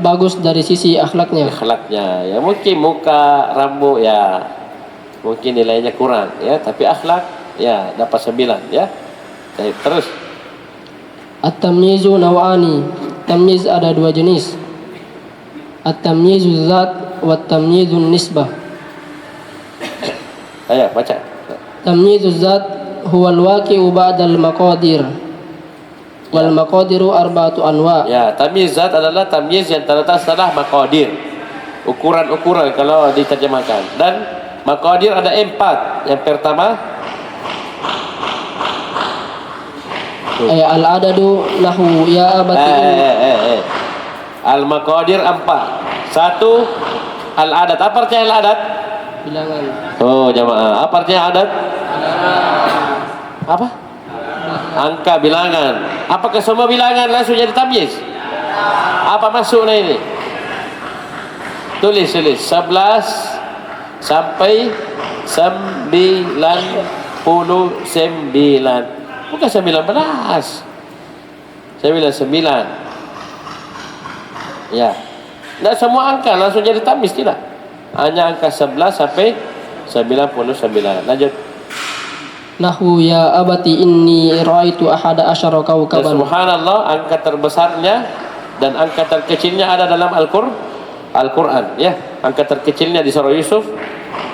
bagus dari sisi akhlaknya. Akhlaknya. Ya, mungkin muka, rambut ya mungkin nilainya kurang ya, tapi akhlak ya dapat 9 ya. Baik, terus. At-tamyizu naw'ani. Tamyiz ada 2 jenis. At-tamyizu zat wa at-tamyizun nisbah. Ayo baca. Tamyizu zat huwa al-waqi'u ba'da al-maqadir. Wal maqadiru arba'atu anwa. Ya, tamyiz zat adalah tamyiz yang terletak setelah maqadir. Ukuran-ukuran kalau diterjemahkan. Dan maqadir ada 4. Yang pertama al-adadu nahu ya abati. Al-maqadir 4. 1 al-adad. Apa artinya al-adad? Bilangan. Oh, jamaah. Apa artinya adat? Apa? Angka, bilangan. Apakah semua bilangan langsung jadi tamyiz? Apa masuknya ini? Tulis 11 sampai 99. Bukan 19. Saya bilang 9. Ya. Tidak semua angka langsung jadi tamyiz, tidak. Hanya angka 11 sampai 99. Lanjut. Nahu ya abati inni ra'aitu ahada asyara kawkaban. Subhanallah, angka terbesarnya dan angka terkecilnya ada dalam Al-Quran ya. Angka terkecilnya di surah Yusuf,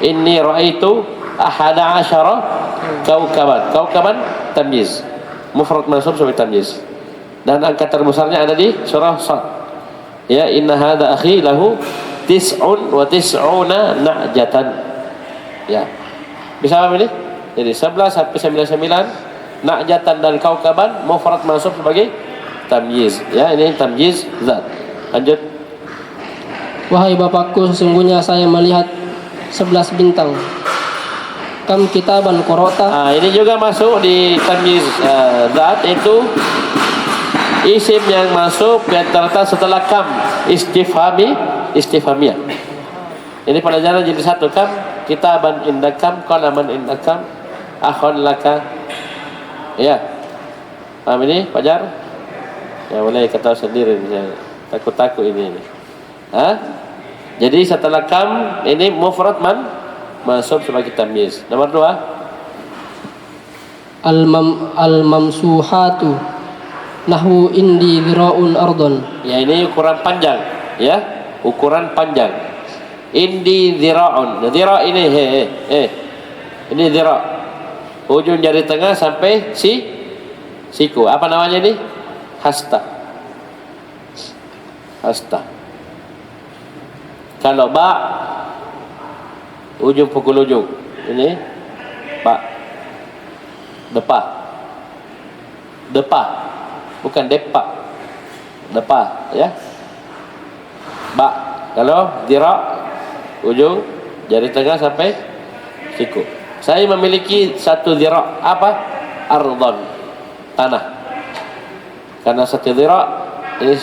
inni ra'aitu ahada asyara kawkaban. Kawkaban tamyiz, mufrad mansub sebagai tamyiz. Dan angka terbesarnya ada di surah Sad. Ya, inna hadza akhi lahu 99 na'jatan. Ya. Bisa paham ini? Jadi 11 sampai 99 na'jatan dan kaukaban mufrad mansub sebagai tamyiz. Ya, ini tamyiz zat. Lanjut. Wahai bapakku, sesungguhnya saya melihat 11 bintang. Kam kitaban qara'ta. Ini juga masuk di tamyiz zat, itu isim yang masuk yang terletak setelah kam, istifhamiyah. Ini pelajaran jadi 1. Kam kitaban indakam, qalaman indakam, akhon laka. Ya. Paham ini, Fajar? Ya, boleh kata sendiri. Takut-takut ini. Jadi setelah kam ini mufrad masuk sebagai tamyiz. Nomor 2. Al-mamsuhatu nahu indi dhira'un ardon. Ya, ini ukuran panjang. Ya, ukuran panjang. Indi dhira'un. Dhira' ini Ini dhira'. Ujung jari tengah sampai siku. Apa namanya ini? Hasta. Hasta. Kalau ba, ujung pukul ujung. Ini ba. Depa. Depa. Bukan depa. Depa, ya. Ba. Kalau dira, ujung jari tengah sampai siku. Saya memiliki satu dira, apa? Ardon, tanah. Karena satu dira ini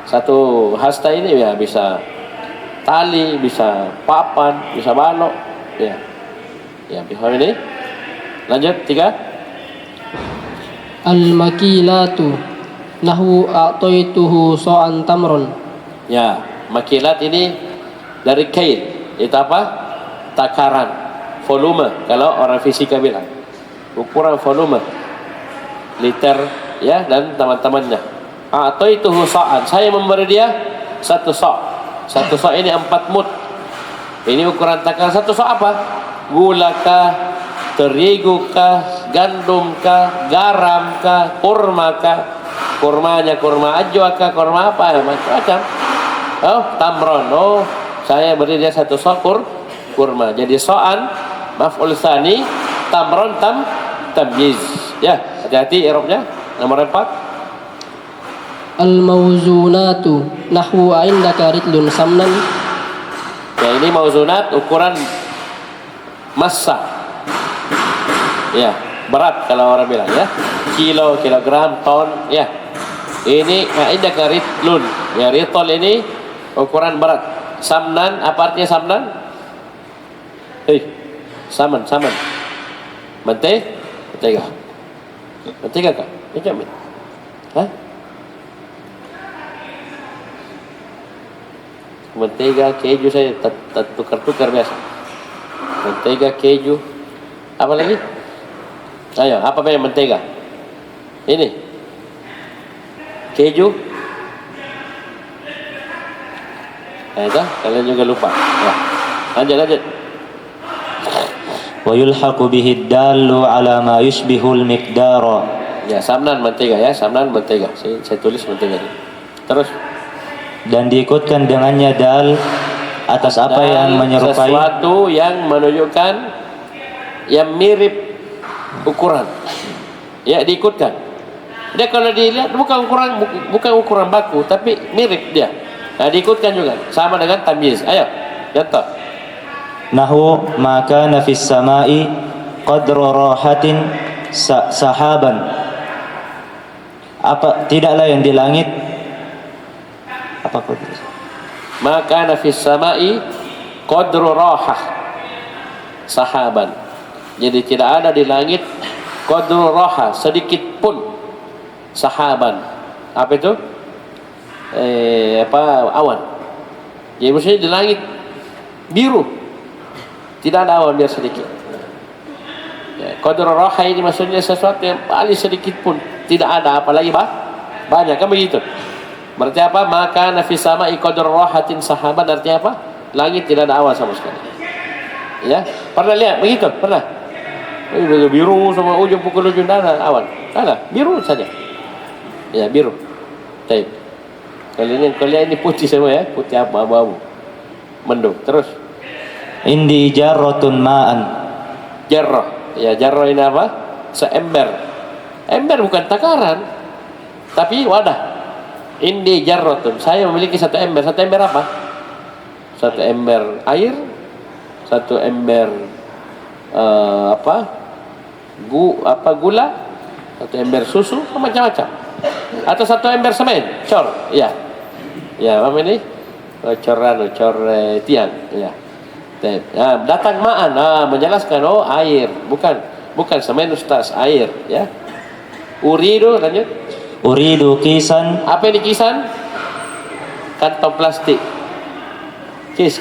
satu hasta ini ya bisa tali, bisa papan, bisa balok, ya. Ya, paham ini? Lanjut 3. Al-makilatu nahu a'taituhu so'an tamron. Ya, makilat ini dari kail. Itu apa? Takaran, volume. Kalau orang fisika bilang ukuran volume, liter, ya, dan teman-temannya. A'taituhu so'an, saya memberi dia satu so'. Satu so' ini 4 mud. Ini ukuran takaran. Satu so' apa? Gula kah, terigu kah, gandum kah, garam kah, kurma kah, kurmanya kurma ajwa kah, kurma apa, macam-macam. Oh, tamron. Oh, saya beri dia satu so' kurma. Jadi so'an maf'ul tsani, tamron tamyiz. Ya, hati-hati i'rabnya. Nomor 4. Al-mawzunatu nahwu indaka ritlun samnan. Ya, ini mauzunat ukuran massa. Ya, berat kalau orang bilang, ya. Kilo, kilogram, ton, ya. Ini indaka ritlun. Ya, ritol ini ukuran berat. Samnan, apa artinya samnan? Saman. Mentega kah? Macam ni. Hah? Mentega, keju saya tukar-tukar biasa. Mentega, keju. Apa lagi? Ayo, apa namanya mentega? Ini. Keju. Itu, kalian juga lupa. Ya. Lanjut. Wa yulhaqu bihi ad-dallu ala ma yushbihul miqdara. Ya, samnan mentega, ya, samnan mentega. Saya tulis mentega ini. Terus. Dan diikutkan dengannya dal atas apa yang menyerupai sesuatu yang menunjukkan yang mirip ukuran. Ya, diikutkan. Dia kalau dilihat bukan ukuran baku, tapi mirip dia. Nah, diikutkan juga sama dengan tamyiz. Ayo, contoh. Nahu maka nafis samai qadru rahatin sahaban. Apa tidaklah yang di langit apa qadru? Maka nafis samai qadru rahah sahaban. Jadi tidak ada di langit qadru rahah, sedikit pun sahaban. Apa itu? Awan. Jadi maksudnya di langit biru, tidak ada awan biar sedikit. Ya, qadru rahah ini maksudnya sesuatu yang paling sedikit pun tidak ada, apalagi banyak, kan begitu. Berarti apa? Maka nafis sama'i qadru rahatin sahaban, artinya apa? Langit tidak ada awan sama sekali. Ya, pernah lihat begitu? Pernah? Biru sama ujung pukul ujung ada awan. Ada, biru saja. Ya, biru. Baik. Kalian ini putih semua, ya, putih abu-abu. Mendung. Terus. Indi jarratun ma'an. Jarrah. Ya, jarrah ini apa? Seember. Ember bukan takaran, tapi wadah. Indi jarratun. Saya memiliki satu ember. Satu ember apa? Satu ember air, satu ember gula, satu ember susu, macam-macam. Atau satu ember semen, cor. Ya. Ya, apa ini? Cor tiang, ya. Nah, datang ma'an, menjelaskan air, bukan semen ustaz, air, ya. Uridu, lanjut. Uridu kisan. Apa ini kisan? Kantong plastik. Kis.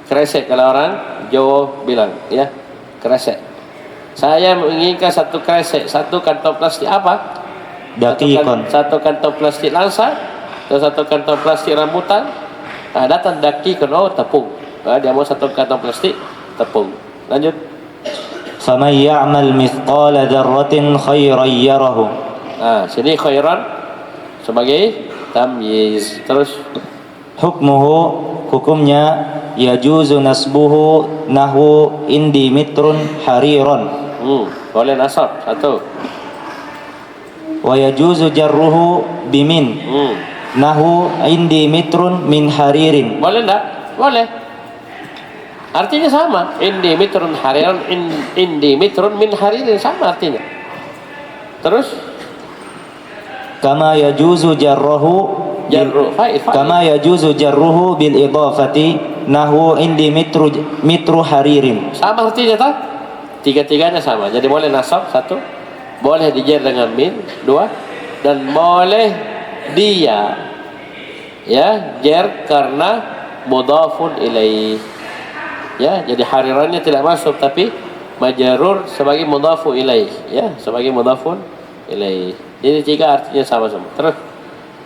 Kresek kalau orang Jawa bilang, ya. Kresek. Saya menginginkan satu kresek, satu kantong plastik apa? Dakikon. Satu kantong plastik langsa, atau satu kantong plastik rambutan. Nah, datang dakikon, tepung. Dia mau satu kantong plastik, tepung. Lanjut. faman ya'mal mithqala dzarratin khairan yarahu. Sini khairan sebagai tamyiz. Terus Hukmuhu, hukumnya yajuzu nasbuhu nahu indi mitrun hariron. Boleh nasab satu. Wa yajuzu jarruhu bimin nahu indi mitrun min haririn. Boleh enggak? Boleh. Artinya sama. Indi mitrun hariran, indi mitrun min haririn, sama artinya. Terus Kama yajuzu jarruhu kama yajuzu jarruhu bil idafati nahu indi mitru haririn. sama artinya tak? Tiga-tiganya sama. Jadi boleh nasab satu, boleh dijar dengan min dua, dan boleh dia jar karena mudhafun ilaih. Jadi harirannya tidak masuk tapi majrur sebagai mudhafu ilaih, sebagai mudhafun ilaih. Jadi tiga artinya sama-sama. Terus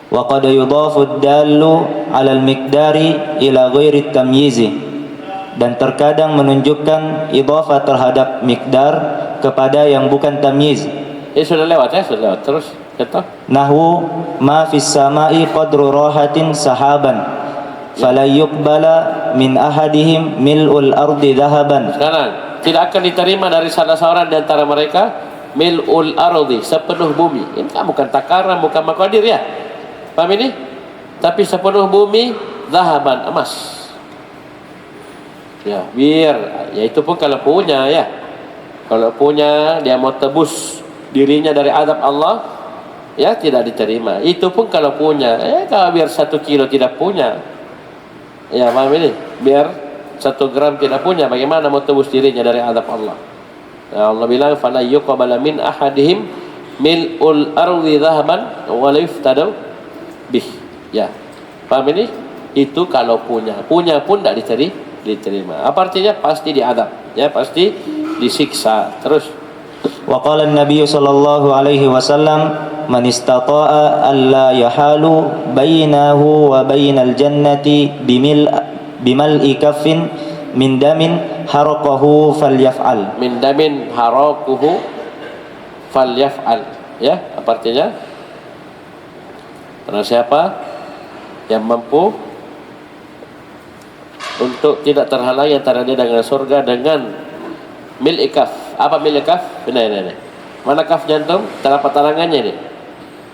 Wa qad yudafu ad-dallu 'ala al-miqdari ila ghairi at-tamyizi, dan terkadang menunjukkan idhafah terhadap miqdar kepada yang bukan tamyiz. sudah lewat sudah lewat. Terus contoh Nahwu ma fis sama'i qadru rahatin sahaban fala yuqbala min ahadihim mil'ul ardi dhahaban. sekarang tidak akan diterima dari salah seorang di antara mereka mil'ul ardi, sepenuh bumi. Ini kan bukan takaran, bukan maqadir ya. Paham ini? Tapi sepenuh bumi zahaban, emas. Biar itu pun kalau punya Kalau punya dia mau tebus dirinya dari azab Allah, tidak diterima. Itu pun kalau punya. Kalau biar 1 kilo tidak punya. Paham ini? Biar 1 gram tidak punya, bagaimana mau tebus dirinya dari azab Allah? Allah bilang fala yuqbala min ahadihim mil'ul ardi dhahaban wa la yuftadu bih. Paham ini? Itu kalau punya pun tidak diterima. Apa artinya? Pasti diadab, pasti disiksa. Terus Wa qala an-nabiy sallallahu alaihi wasallam man istata'a alla yahalu bainahu wa bainal jannati bimal'i kaffin min damin haraqahu falyaf'al. Min damin haraquhu falyaf'al. Apa artinya? Karena siapa yang mampu untuk tidak terhalangi antara dia dengan surga dengan mil'i kaf. Apa mil'i kaf? Ini. Mana kaf jantung? Telapak tangannya ini.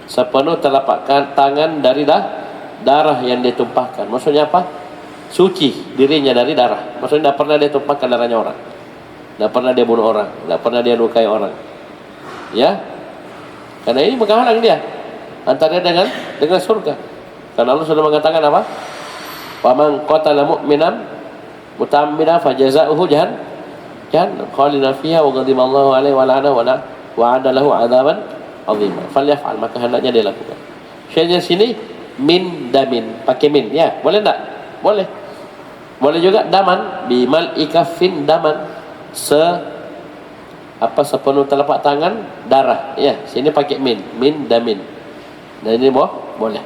Sepenuh telapak tangan dari darah yang ditumpahkan. Maksudnya apa? Suci dirinya dari darah. Maksudnya tidak pernah dia tumpahkan darahnya orang. Tidak pernah dia bunuh orang. Tidak pernah dia lukai orang. Karena ini menghalang dia antara dengan surga. Karena Allah sudah mengatakan apa? Wa man qatala mu'minan muta'ammidan fajaza'uhu jahannam khalidina fiha wa ghadiba Allahu alaihi wa la'anahu wa wa'ada lahu 'adzaban 'azima. Falyaf'al, maka hendaknya dia lakukan. Syai'nya sini min damin, pakai min. Boleh enggak? Boleh. Boleh juga daman bimal ikafin daman sepenuh telapak tangan darah. Sini pakai min damin. Dan ini boleh.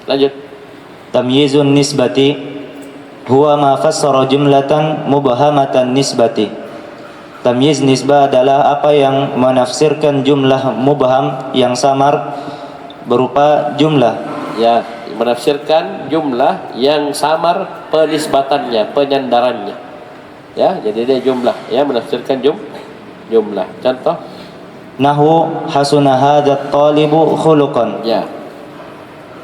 Lanjut. Tamyizun nisbati huwa ma fassara jumlatan mubhamatan nisbati. Tamyiz nisbah adalah apa yang menafsirkan jumlah mubham yang samar berupa jumlah. Menafsirkan jumlah yang samar penisbatannya, penyandarannya. Jadi dia jumlah, menafsirkan jumlah. Contoh Nahwu hasuna hadzal talibu khuluqan.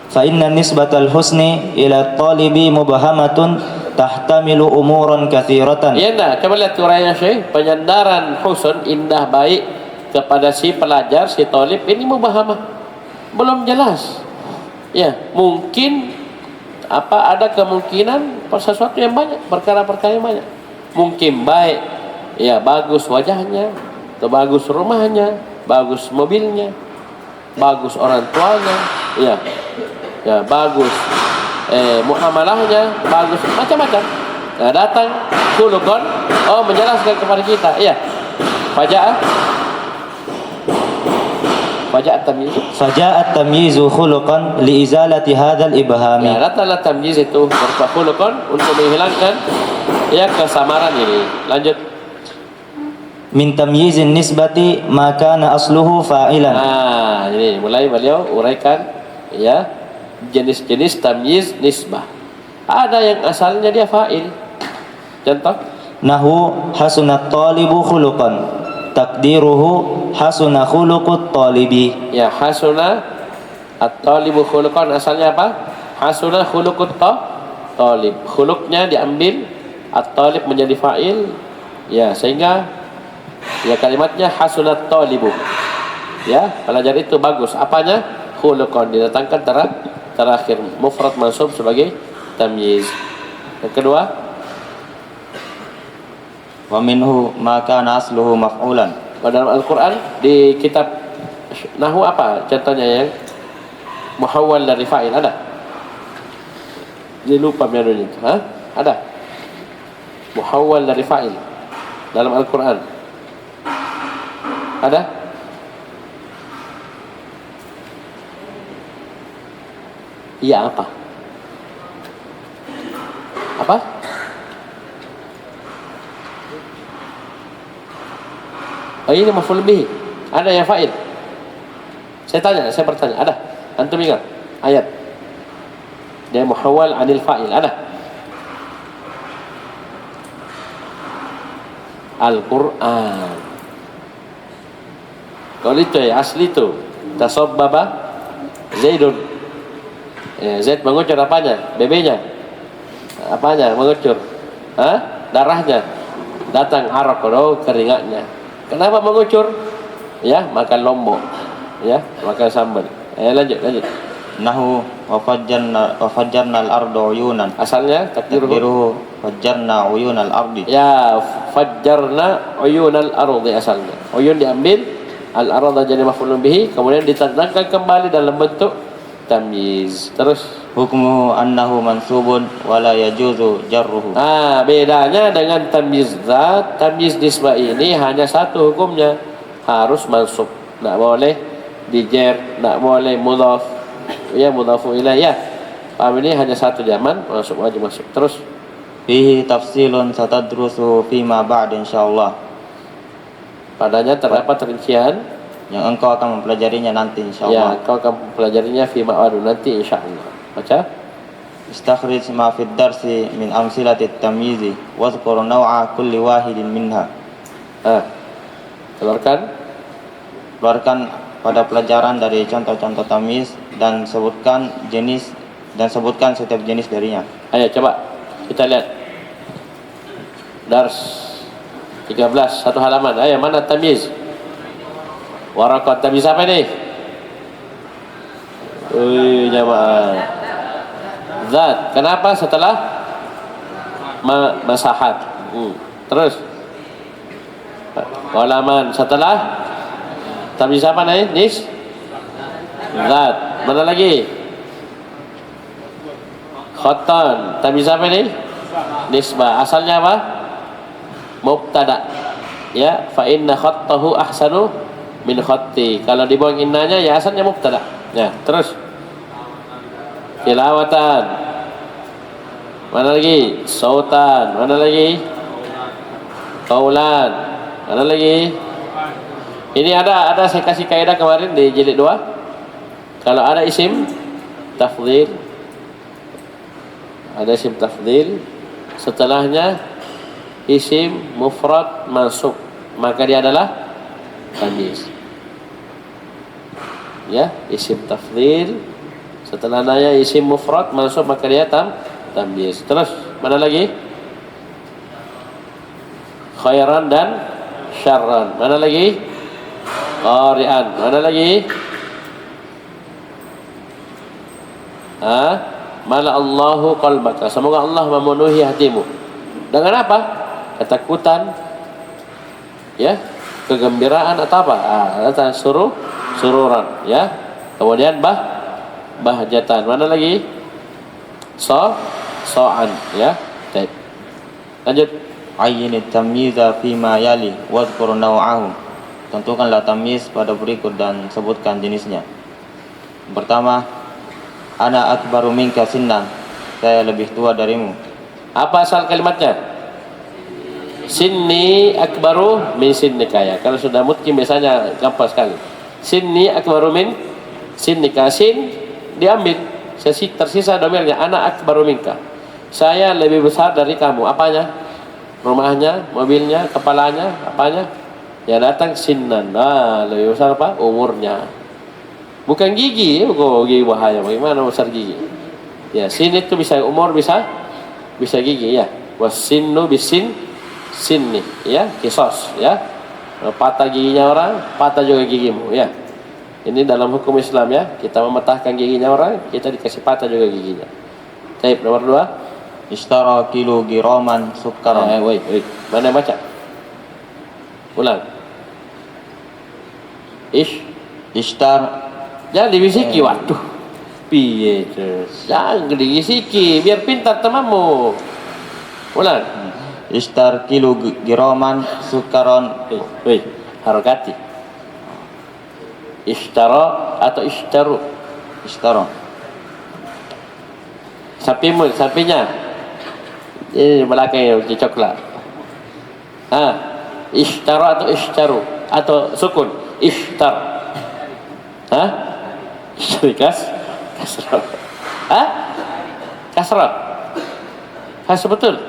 Fa inna nisbatal husni ila talibi mubhamatun tahtamilu umuran katsiratan. Coba lihat uraian Syekh. Penyandaran husn, indah baik kepada si pelajar, si talib, ini mubhamah. Belum jelas. Mungkin ada kemungkinan sesuatu yang banyak, perkara-perkara yang banyak. Mungkin baik, bagus wajahnya, atau bagus rumahnya, bagus mobilnya, bagus orang tuanya, bagus muamalahnya, bagus macam-macam. Datang kulukon, menjelaskan kepada kita, Faja'at tamyizu khuluqan li izalati hadzal ibhami. Datanglah tamyiz itu berupa khuluqan untuk menghilangkan kesamaran ini. Lanjut. min tamyizin nisbati ma kana asluhu fa'ilan. Nah, ini mulai beliau uraikan ya jenis-jenis tamyiz nisbah. Ada yang asalnya dia fa'il. Contoh, Nahu hasunat talibu khuluqan, takdiruhu hasuna khuluqut talibi. ya hasuna at-talibu khuluqan, asalnya apa? Hasuna khuluqut talib. Khuluqnya diambil, at-talib menjadi fa'il. Ya, sehingga ya kalimatnya hasunat talibu. Ya, pelajar itu bagus. Apanya? Khuluqan, didatangkan terakhir, mufrad mansub sebagai tamyiz. Yang kedua, Wa minhu ma kana asluhu maf'ulan. dalam Al-Quran di kitab Nahwu apa contohnya yang muhawwal dari fa'il? Ada? Dia lupa menunya. Hah? Ada? Muhawwal dari fa'il dalam Al-Quran. Ada? Iya, apa? Apa? Oh, ini maf'ul bihi. Ada yang fa'il? Saya bertanya, ada? Antum ingat ayat? Dia muhawwal 'anil fa'il, ada? Al-Quran. Kalau itu ya asli itu tasabbaba Zaidun. Zaid mengucur apanya? Bebenya. Apanya mengucur? Hah? Darahnya. Datang arak, keringatnya. Kenapa mengucur? Ya, makan lombok. Ya, makan sambal. Lanjut. Nahu wa fajjarna al-arda uyunan. Asalnya Takdiruhu fajjarna uyunal ardi. ya fajjarna uyunal ardi asalnya. Uyun diambil, al-arda jadi maf'ulun bihi, kemudian ditandangkan kembali dalam bentuk tamyiz. Terus Hukmuhu annahu mansubun wa la yajuzu jarruhu. bedanya dengan tamyiz zat, tamyiz nisbah ini hanya satu hukumnya, harus mansub. Tidak boleh dijer, tidak boleh mudhaf. Ya, mudhafu ilaih. Ya. Paham, ini hanya satu zaman, masuk wajib masuk. Terus Fihi tafsilun satadrusu fima ba'd insyaallah. padanya terdapat rincian Yang engkau akan mempelajarinya nanti ya, insyaallah. kau akan mempelajarinya fi ma'adu nanti insyaallah. Baca. Istakhrij ma fid darsi min amsilati at-tamyiz wa dhkur naw'a kulli wahidin minha. Keluarkan pada pelajaran dari contoh-contoh tamyiz dan sebutkan setiap jenis darinya. Ayo coba kita lihat. Dars 13, satu halaman. Ayo, mana tamyiz? Warakat tamyiz apa nih? Jamaah. Zat. Kenapa setelah masahat? Terus Walaman setelah tamyiz apa nih? Nis? Zat. Mana lagi? Khottan. Tamyiz apa nih? Nisbah. Asalnya apa? Mubtada. Ya, fa inna khattahu ahsanu min khatti. Kalau dibuang innanya ya asalnya mubtada. Ya, terus tilawatan. Mana lagi? Sautan. Mana lagi? Qaulan. Mana lagi? Ini ada saya kasih kaidah kemarin di jilid 2. Kalau ada isim tafdhil, setelahnya isim mufrad mansub, maka dia adalah tamyiz. Ya, isim tafdhil setelahnya isim mufrad mansub, maka dia tamyiz. Terus mana lagi? Khairan dan syarran. Mana lagi? Qari'an. Mana lagi? Mala Allahu qalbaka. Semoga Allah memenuhi hatimu. Dengan apa? Ketakutan, ya, kegembiraan atau apa? Sururan, ya. Kemudian bahjatan. Mana lagi? So'an, ya. Baik. Lanjut. Ayyinit tamyiza fima yali wadhkur naw'ahu. Tentukanlah tamyiz pada berikut dan sebutkan jenisnya. Pertama, ana akbaru minka sinnan. Saya lebih tua darimu. Apa asal kalimatnya? Sinni akbaru min sinnika ya. Kalau sudah mutkim biasanya gampang sekali. Sinni akbaru min sinnika. Sin diambil, tersisa domirnya. Ana akbaru minka. Saya lebih besar dari kamu. Apanya? Rumahnya, mobilnya, kepalanya, apanya? Ya datang sinnan. Nah, lebih besar apa? Umurnya. Bukan gigi, gigi bahaya. Bagaimana besar gigi? Ya, sin itu bisa umur, bisa gigi ya. Wasinnu bisin sinni ya, kisos ya. Patah giginya orang, patah juga gigimu ya. Ini dalam hukum Islam ya. Kita mematahkan giginya orang, kita dikasih patah juga giginya. Baik, nomor 2. Ishtara kilo giraman sukkaran. Wait. Mana baca? Ulang. Ishtar. Jangan dibisiki, waduh. Piye terus? Jangan dibisiki, biar pintar temanmu. Ulang. Ishtar kilo giraman sukkaran. Wait, harokati. Ishtara atau ishtaru? Ishtara. Sapinya. Ini belakang yang coklat. Ishtara atau ishtaru atau sukun? Ishtar. Kasrah. Kasrah. Betul.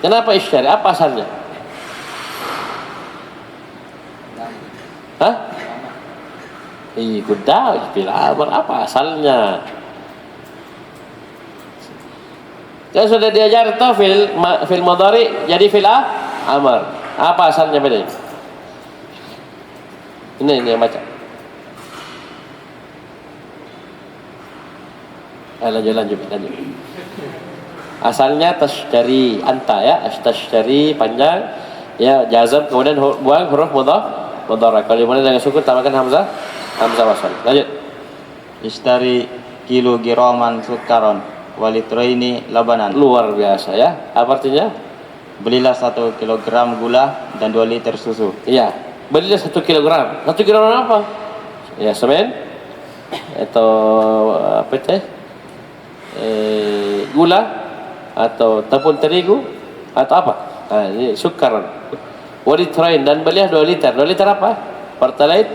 Kenapa ishtari? Apa asalnya? Kuda, apa asalnya? Kan sudah diajar tuh fil mudhari jadi fil amar. Apa asalnya beda? Ini yang baca. Lanjut. Asalnya tasydari anta ya, tasydari panjang ya, jazam kemudian buang huruf mudhari. Kalau dimulai dengan sukun tambahkan hamzah wasal. Lanjut. Ishtari kilo giraman sukkaron walitraini labanan. Luar biasa ya. Apa artinya? Belilah 1 kilogram gula dan 2 liter susu. Iya, belilah 1 kilogram. 1 kilogram apa? Ya, semen atau apa teh? Gula atau tepung terigu atau apa? Ini sukkaron. Walitrain dan belilah 2 liter. 2 liter apa? Pertalite,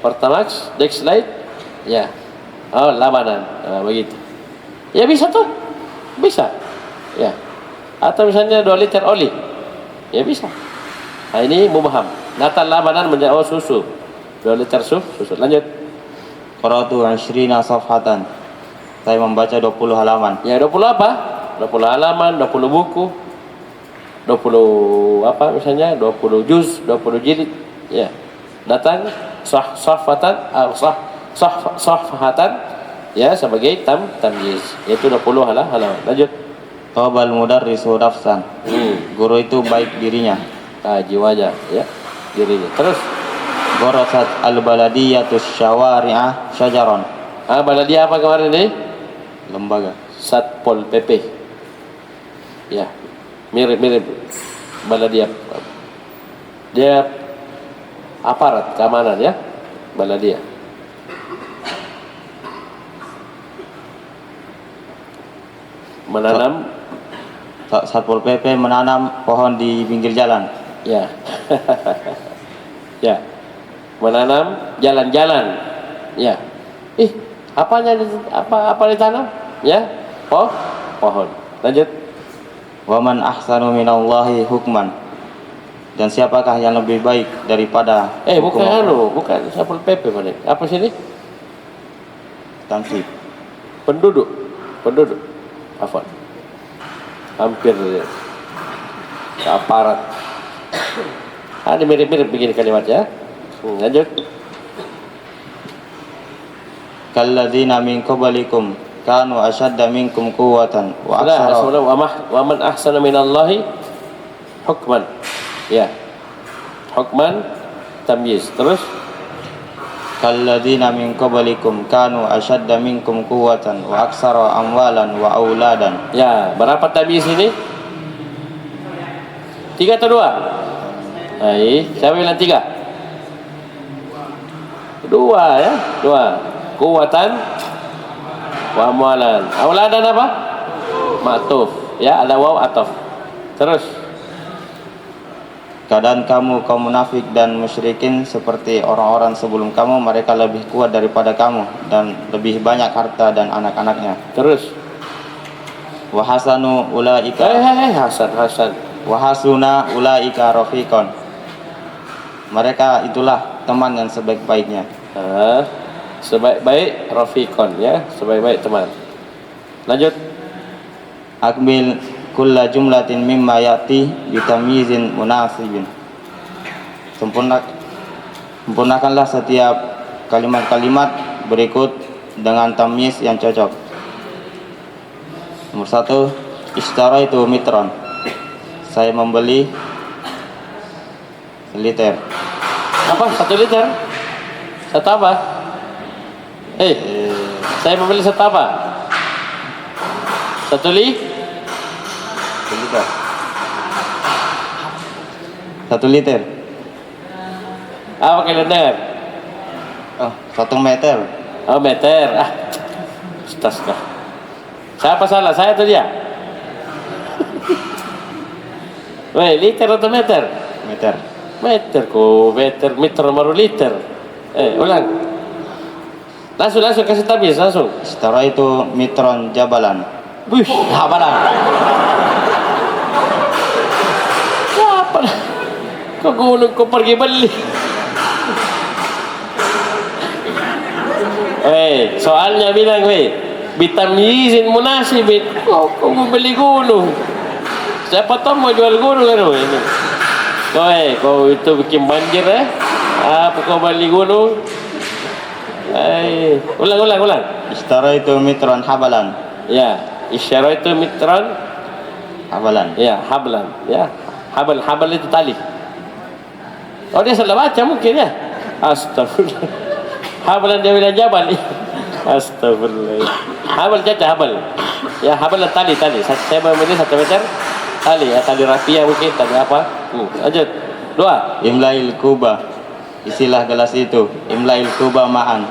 Pertamax, Dexlite. Ya. Labanan. Begitu. Ya bisa tuh. Bisa. Ya. Atau misalnya 2 liter oli. Ya bisa. Ini mubham. Natal labanan menjadi susu. 2 liter susu. Lanjut. Qara'tu 20 safhatan. Saya membaca 20 halaman. Ya 20 apa? 20 halaman, 20 buku. 20 apa misalnya? 20 juz, 20 jilid. Ya. Datang safhatan ya sebagai tamyiz. Itu 20 halaman. Lanjut. Qabal mudarrisu nafsan. Guru itu baik dirinya. Jiwanya ya, dirinya. Terus Gorosat al-baladiyatus syawari'ah syajaron. Baladiyah apa kemarin ini? Lembaga Satpol PP. Ya, mirip Baladiyah. Dia aparat keamanan ya, Baladiyah. Menanam Satpol PP menanam pohon di pinggir jalan. ya. Ya. Menanam jalan-jalan. Ya. Apanya apa ditanam? Ya. Pohon. Lanjut. Waman ahsanu minallahi hukman. Dan siapakah yang lebih baik daripada bukan bukan Satpol PP mana? Apa sini? Tansib. Penduduk. Afwan. Hampir ke aparat. Ada mirip-mirip begini kalimatnya. Lanjut. Kalladzina min qablikum kanu ashadda minkum quwwatan wa aktsara wa man ahsana minallahi hukman. Ya. Hukman tamyiz. Terus kalladzina min qablikum kanu ashadda minkum quwwatan wa aktsara amwalan wa auladan. Ya, berapa tamyiz ini? 3 atau 2? Siapa bilang 3? 2 ya, 2. Kuwatan wa amwalan. Auladan apa? Ma'tuf. Ya, ada waw ataf. Terus keadaan kamu kaum munafik dan musyrikin seperti orang-orang sebelum kamu, mereka lebih kuat daripada kamu dan lebih banyak harta dan anak-anaknya. Terus. Wa hasanu ulaika Hasan. wa hasuna ulaika rafiqan. Mereka itulah teman yang sebaik-baiknya. Sebaik-baik rafiqon, ya, sebaik-baik teman. Lanjut. Akmil kulla jumlatin mimma ya'ti bitamyizin munasibin. Sempurnakanlah setiap kalimat-kalimat berikut dengan tamyiz yang cocok. Nomor 1, ishtaraitu mitron. Saya membeli liter. Apa? 1 liter? Satu apa? Saya membeli satu apa? 1 liter. 1 liter. Apa kalender? Oh, 1 meter. Oh, meter. Astaga. Siapa salah? Saya atau dia? Weh, liter atau meter? Meter. Meter kok, meter baru liter. Ulang. Langsung kasih tabis, langsung. Ishtaraitu mitron jabalan. Bush, habalan. Apa? Kau gunung kau pergi beli. Soalnya bilang, bitamyizin munasibin. Kau mau beli gunung. Siapa tahu mau jual gunung kan? Kau itu bikin banjir, apa kau beli gunung? Ulang. Ishtaraitu mitron habalan. Ya, isyaraitu mitran Habalan. ya, hablan, ya. Habal itu tali. Oh, dia salah baca mungkin ya. Astagfirullah. Hablan dia bilang jabal. Astagfirullah. Habal caca habal. Ya, habal tali. Saya membeli 1 meter tali, ya, tali rafia mungkin, tali apa? Lanjut. 2. Imlail kuba. Isilah gelas itu. Imlail kuba ma'an.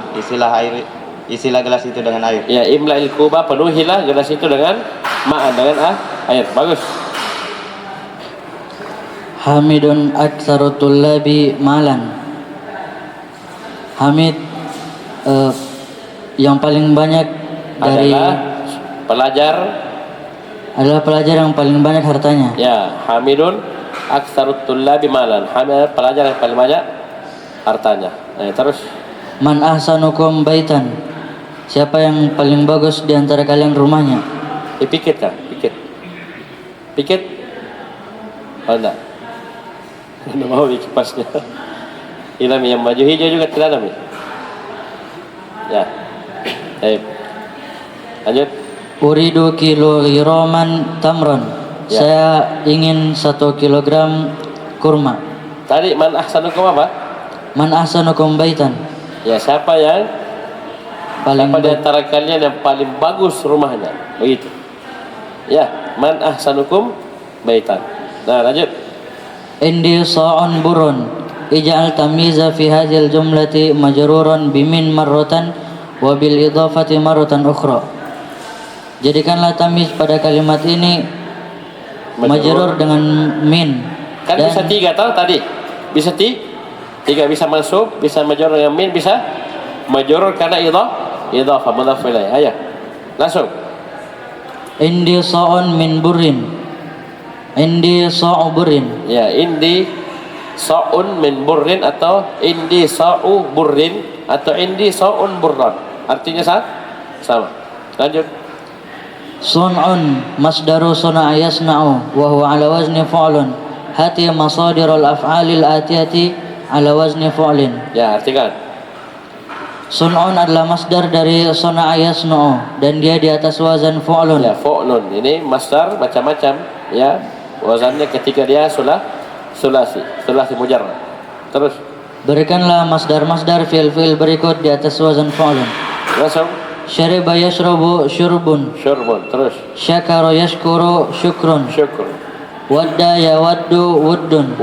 Isilah gelas itu dengan air. Ya, imla'il kuba, penuhilah gelas itu dengan ma'an, dengan air. Bagus. Hamidun aktsaru tullabi malan. Hamid yang paling banyak dari adalah pelajar yang paling banyak hartanya. Ya, Hamidun aktsarut tullabi malan. Hamid pelajar yang paling banyak hartanya. Terus. Man ahsanukum baitan. Siapa yang paling bagus di antara kalian rumahnya? Pikir. Oh, enggak. Tidak mau kipasnya. Ilami yang maju hijau juga tidak ada. Ya. Baik. Lanjut. Uridu kilogram tamron. Ya. Saya ingin 1 kilogram kurma. Tadi man ahsanukum apa? Man ahsanukum baitan. Ya, siapa di antara kalian yang paling bagus rumahnya? Begitu. Ya, man ahsanukum baitan. Nah, lanjut. Indi sa'un burun. Ij'al tamyiza fi hadhil jumlati majruran bimin marratan wa bil idafati marratan ukhra. Jadikanlah tamyiz pada kalimat ini majrur dengan min. Kan bisa 3 tahu tadi. Bisa 3 bisa mansub, bisa majrur dengan min, bisa majrur karena idhafah mudhaf ilaih. Ayo. Langsung. Indi sa'un min burrin. Indi sa'u burrin. Ya, indi sa'un min burrin atau indi sa'u burrin atau indi sa'un burran. Artinya sama. Lanjut. Sun'un masdaru suna'a yasna'u wa huwa ala wazni fa'lun. Hati masadirul af'alil atiyati ala wazni fa'lin. Ya, artikan. Sun'un adalah masdar dari suna'a yasna'u dan dia di atas wazan fa'lun. Ya, fa'lun. Ini masdar macam-macam, ya. Wazannya ketika dia sulasi mujarrad. Terus. Berikanlah masdar-masdar fi'il-fi'il berikut di atas wazan fa'lun. Langsung. Syariba yashrabu syurbun. Terus. Syakara yashkuru syukrun. Syukur. Wadda yawaddu wuddun.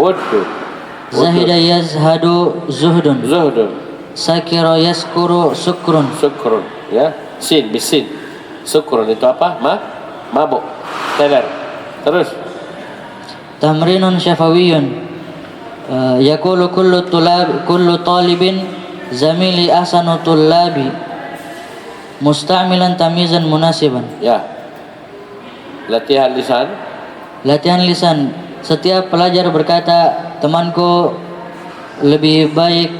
Zahida yazhadu zuhdun. Sakira yaskuru sukrun. Ya. Bisin. Sukrun itu apa? Mabuk. Teler. Terus. Tamrinun syafawiyun. yaqulu kullu talibin zamili ahsanu tullabi musta'milan tamyizan munasiban. Ya. Latihan lisan. Latihan lisan. Setiap pelajar berkata, temanku lebih baik,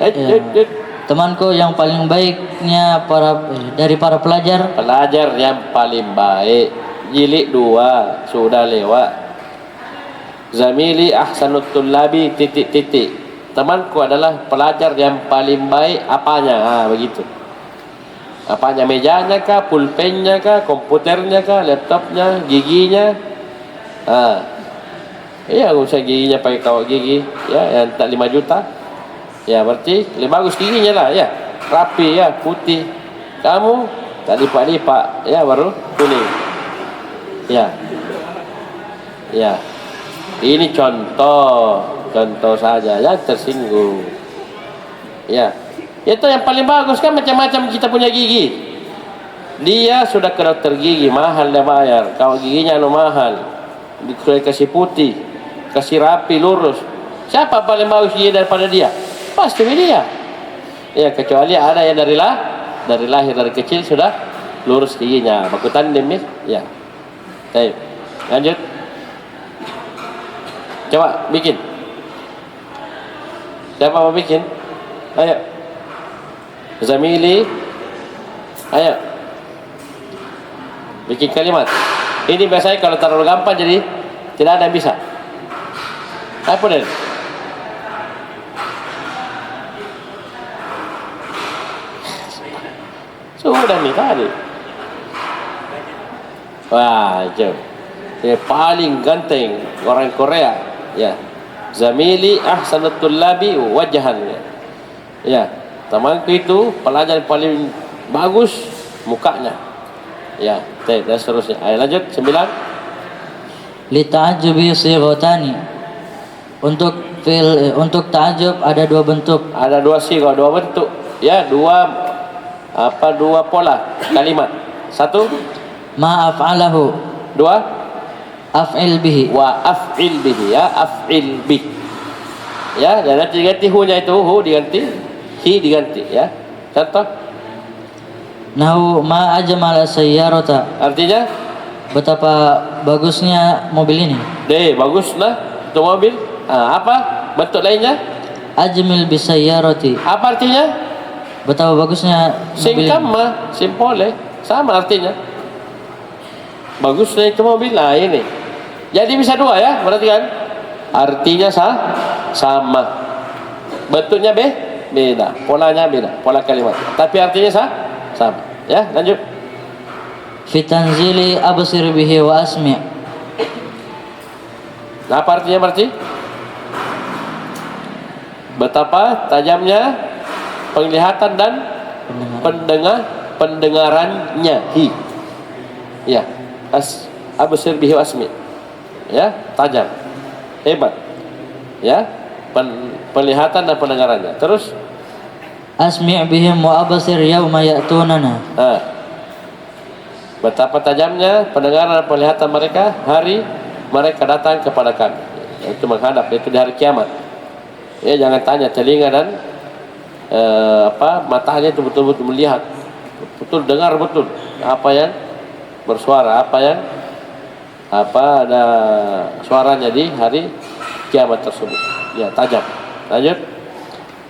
temanku yang paling baiknya dari para pelajar. Pelajar yang paling baik. Jilid 2 sudah lewat. Zamili ahsanut tullabi titik-titik. Temanku adalah pelajar yang paling baik apanya? Begitu. Apanya, mejanya kah, pulpennya kah, komputernya kah, laptopnya, giginya? Iya, usah giginya pakai kawat gigi, ya, yang tak 5 juta. Ya, berarti lebih bagus giginya lah, ya. Rapi, ya, putih. Kamu tak lipat-lipat, ya, baru kuning. Ya. Ya. Ini contoh saja yang tersinggung. Ya. Itu yang paling bagus kan, macam-macam kita punya gigi. Dia sudah ke dokter gigi, mahal dia bayar. Kalau giginya mahal, sudah kasih putih, kasih rapi, lurus. Siapa paling bagus gigi daripada dia? Pasti dia. Ya, kecuali ada yang dari lahir, dari kecil sudah lurus giginya. Baku tandem ya. Baik. Lanjut. Coba bikin. Siapa mau bikin? Ayo. Zamili, ayo bikin kalimat. Ini biasanya kalau terlalu gampang jadi tidak ada yang bisa. Apa dan? Sudah nih tadi. Wah, jauh. Yang paling ganteng orang Korea, ya. Zamili ahsanut tullabi wajhan. Ya. Temanku itu pelajar paling bagus mukanya. Ya, dan seterusnya. Ayo lanjut 9. Li ta'ajjubi sighatani. Untuk ta'ajjub ada 2 bentuk. Ada 2 sigha, 2 bentuk. Ya, 2 pola kalimat. 1 ma af'alahu. 2 af'il bihi. Wa af'il bihi, ya, af'il bih. Ya, dan nanti diganti hu-nya itu, hu diganti, hi diganti, ya. Contoh. Nahu ma ajmala sayyarata. Artinya betapa bagusnya mobil ini. Baguslah itu mobil. Apa bentuk lainnya? Ajmil bisayyarati. Apa artinya? Betapa bagusnya mobil ini. Singkama, simpole, sama artinya. Bagusnya itu mobil lah ini. Jadi bisa 2 ya, berarti kan? Artinya sama. Bentuknya beda, polanya beda, pola kalimat. Tapi artinya sama. Ya, lanjut. Fi tanzili absir bihi wa asmi'. Nah, apa artinya berarti? Betapa tajamnya penglihatan dan pendengarannya. Ya, absir bihi wa asmi'. Ya, tajam. Hebat. Ya, penglihatan dan pendengarannya. Terus asmi' bihim wa absir yauma ya'tunana. Betapa tajamnya pendengaran dan penglihatan mereka hari mereka datang kepada kami. Itu menghadap, itu di hari kiamat. Ya, jangan tanya telinga dan matanya itu betul-betul melihat, betul dengar betul apa yang bersuara, apa yang ada suaranya di hari kiamat tersebut. Ya, tajam. Lanjut.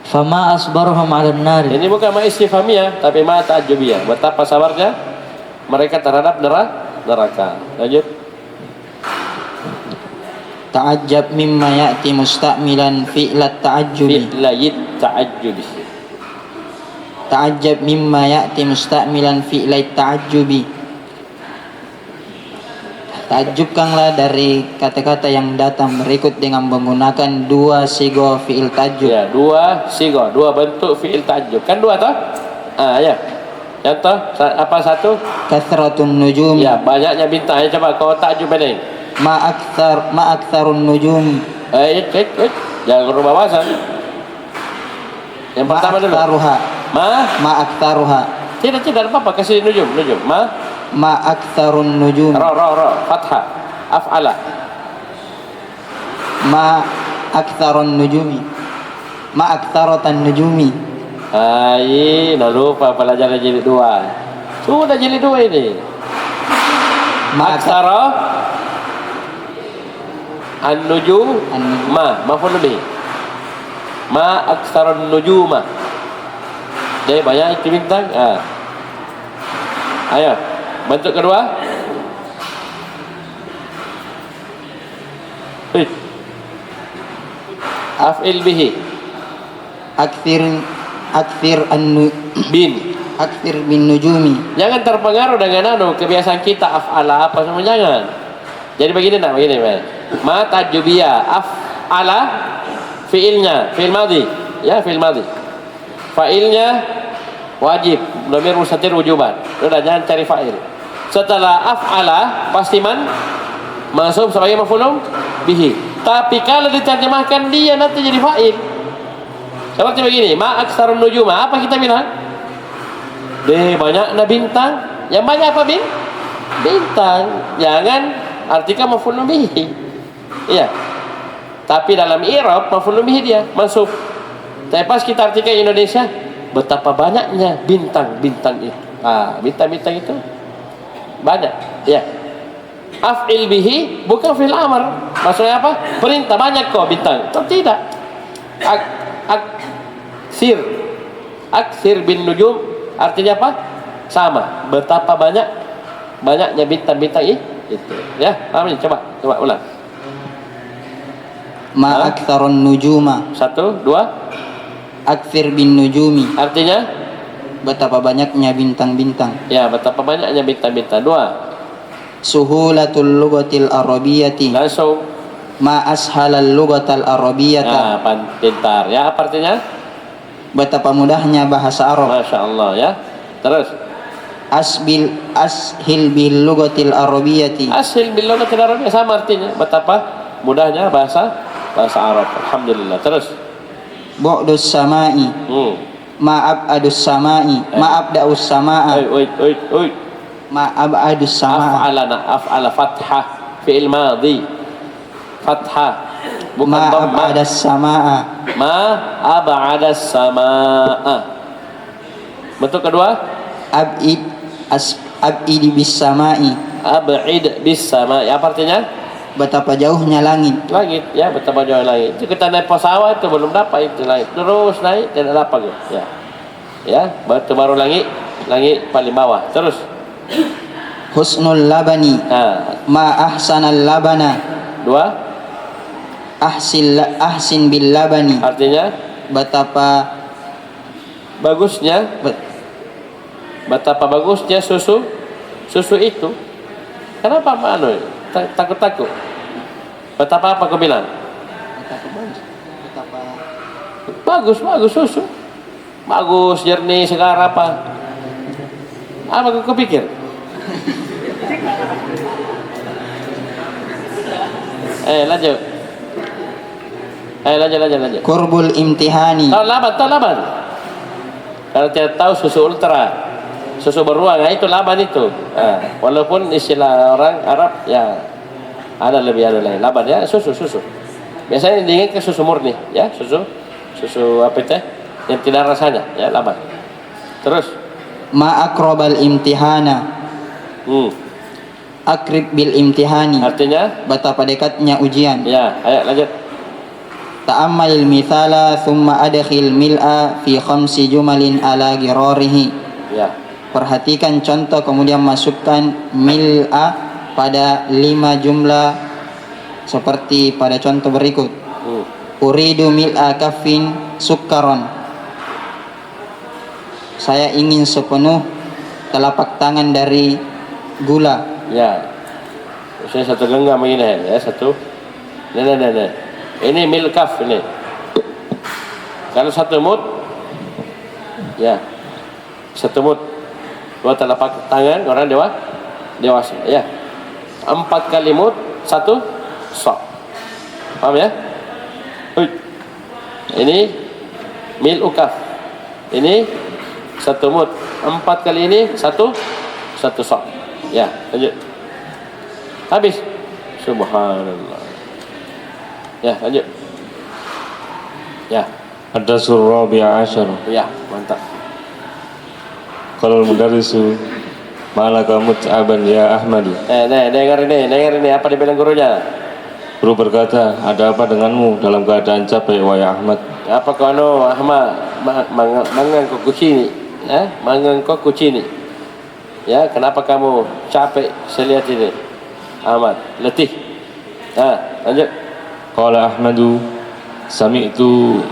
Fama asbaruhum 'alan nar. Ini bukan ma istifhamiyah, tapi ma ta'ajjubiyah. Betapa sabarnya mereka terhadap neraka. Lanjut. Ta'ajjab mimma ya'ti musta'milan fi'lat ta'ajjubi. Fi'layit ta'ajjubi. Ta'ajjab mimma ya'ti musta'milan fi'lat ta'ajjubi. Takjubkanlah dari kata-kata yang datang berikut dengan menggunakan 2 sigha fi'il ta'ajjub. Ya, 2 sigha, 2 bentuk fi'il ta'ajjub. Kan 2 toh? Ya. Contoh apa 1? Kathratun nujum. Ya, banyaknya bintang. Coba kau ta'ajjub ini. Ma aktsarun nujum. Jangan rubah bahasa. Yang pertama dulu. Ma aktsaruha. Tidak apa-apa, kasih nujum. Ma aktsarun nujum. Ra fathah af'ala. Ma aktsarun nujumi. Ma aktsaratan nujumi. Ai, nak lupa pelajaran jilid 2. Sudah jilid 2 ini. Aksara an-nujum maf'ul bih. Ma aktsarun nujuma. Jadi banyak itu bintang. Ayo, bentuk kedua. Af'il bihi. Akthir bin nujumi. Jangan terpengaruh dengan kebiasaan kita af'ala apa semua, jangan. Jadi begini begini. Ma tajubiyah af'ala fi'ilnya, fi'il madhi. Ya, fi'il madhi. Fa'ilnya wajib, dhamir mustatir wujuban. Sudah, jangan cari fa'il. Setelah af'ala pasti masuk sebagai maf'ul bihi. Tapi kalau diterjemahkan dia nanti jadi fa'il. Seperti begini, ma aktsarun nujuma, apa kita bilang? Banyaknya bintang. Yang banyak apa bintang. Jangan artikan maf'ul bihi. Iya. Tapi dalam i'rab maf'ul bihi dia masuk. Tapi pas kita artikan Indonesia, betapa banyaknya bintang-bintang itu. Bintang-bintang itu banyak. Ya. Af'il bihi bukan fi'il amr. Maksudnya apa? Perintah, banyak kok bintang. Tidak. Aksir bin nujum artinya apa? Sama. Betapa banyaknya bintang-bintang itu. Ya, paham ini? Coba ulang. Ma aktsarun nujuma. 1, 2. Aktsir bin nujumi. Artinya betapa banyaknya bintang-bintang. Ya, betapa banyaknya bintang-bintang. 2. Suhulatul lughatil arabiyyati. Langsung. Ma ashalal lughatal arabiyyata. Pintar. Ya, apa artinya? Betapa mudahnya bahasa Arab. Masya Allah, ya. Terus. Ashil bil lughatil arabiyyati. Ashil bil lughatil arabiyyah sama artinya. Betapa mudahnya bahasa Arab. Alhamdulillah. Terus. Bu'dus samai. Ma abadus samai. Ma abdaus samaa. Oi. Ma abadus samaa. Af'ala fathah fi'il madhi. Fathah. Bukan ma dhamma. abadas samaa. Ma abadas samaa. Bentuk kedua. Ab'id bis samai. Ab'id bis samai. Apa artinya? Betapa jauhnya langit. Langit, ya, betapa jauhnya langit. Itu kita naik pesawat itu belum dapat itu langit. Terus naik tidak dapat. Ya. Ya, baru langit paling bawah. Terus. Husnul labani. Ma ahsanal labana. 2. Ahsin bil labani. Artinya betapa bagusnya susu itu. Kenapa takut? Betapa apa kau bilang? Bagus susu. Bagus, jernih, segar apa? Apa kau pikir? Lanjut. Lanjut. Qurbul imtihani. Tahu laban. Kalau tidak tahu susu ultra, susu beruang, itu laban itu. Walaupun istilah orang Arab ya ada lebih lain. Laban ya susu. Biasanya diingat ke susu murni, ya susu apa itu? Yang tidak rasanya, ya laban. Terus. Ma akrobal imtihana. Akrib bil imtihani. Artinya? Betapa dekatnya ujian. Ya, ayo lanjut. Ta'ammal mithala thumma adkhil mil'a fi khamsi jumalin ala girarihi. Ya. Perhatikan contoh kemudian masukkan mil'a pada 5 jumlah seperti pada contoh berikut. Uridu mil'a kaffin sukkaron. Saya ingin sepenuh telapak tangan dari gula. Ya. Saya 1 genggam ini ya, 1. Nah. Ini milkaf ini. Kalau 1 mud, ya 1 mud 2 telapak tangan orang dewasa, ya. 4 kali mud 1 sok. Paham ya? Ini mil ukaf. Ini 1 mud. 4 kali ini 1 sok. Ya, lanjut. Habis. Subhanallah. Ya, lanjut. Ya. Ad-Darsul Rabi'a Asyar. Ya, mantap. Qala al-mudarrisu malaka mut'aban ya Ahmad. Dengar ini apa dibilang gurunya? Guru berkata, ada apa denganmu dalam keadaan capek wahai Ahmad? Apa kau Ahmad mangangkok kucini? Mangangkok kucini. Ya, kenapa kamu capek? Saya lihat ini. Ahmad, letih. Lanjut. Qala Ahmadu sami'tu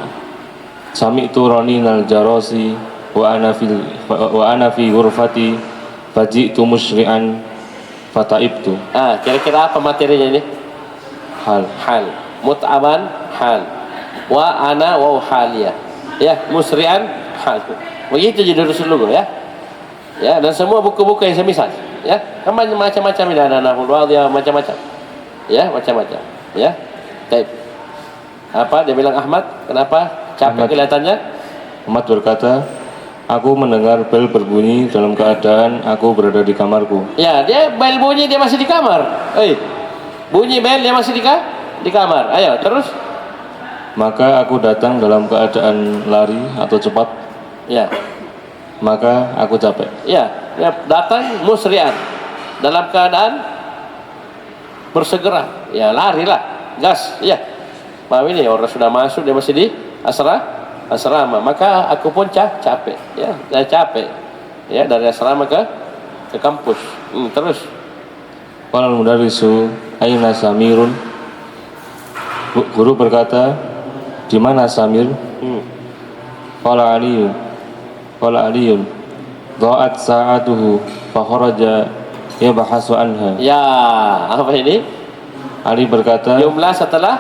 raninal jarasi wa ana fi ghurfati faji'tu musri'an fataibtu. Kira-kira apa materinya ini? Hal. Mut'aban hal. Wa ana wa haliyah. Ya, musri'an hal. Begitu judul dulu ya. Ya, dan semua buku-buku yang semisal. Ya, macam-macam ini ada nahul wadhiyah macam-macam. Ya, macam-macam. Ya. Baik. Apa dia bilang Ahmad? Kenapa capek kelihatannya? Ahmad berkata, aku mendengar bel berbunyi dalam keadaan aku berada di kamarku. Ya, dia bel bunyi dia masih di kamar. Bunyi bel dia masih di kamar. Ayo, terus. Maka aku datang dalam keadaan lari atau cepat. Ya. Maka aku capek. Ya, dia datang musri'an dalam keadaan bersegera. Ya, larilah, gas. Ya. Paham ini orang sudah masuk dia masih di asrama. Maka aku pun capek. Ya, saya capek. Ya, dari asrama ke kampus. Terus. Qala al-mudarrisu aina Samirun? Guru berkata, di mana Samir? Qala Aliyun dha'at sa'atuhu fa kharaja yabhasu anha. Ya, apa ini? Ali berkata, jumlah setelah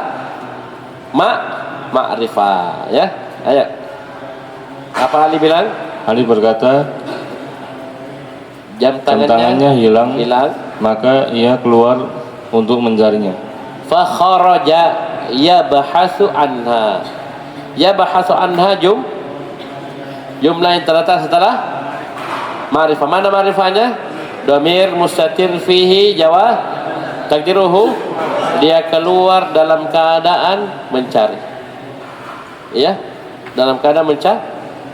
ma'rifah, ya. Ayo. Apa Ali bilang? Ali berkata, jam tangannya hilang, maka ia keluar untuk mencarinya. Fa kharaja yabhasu anha. Yabhasu anha jumlah yang terletak setelah ma'rifah. Mana ma'rifahnya? Dhamir mustatir fihi jawab takdiruhu, dia keluar dalam keadaan mencari. Ya, dalam keadaan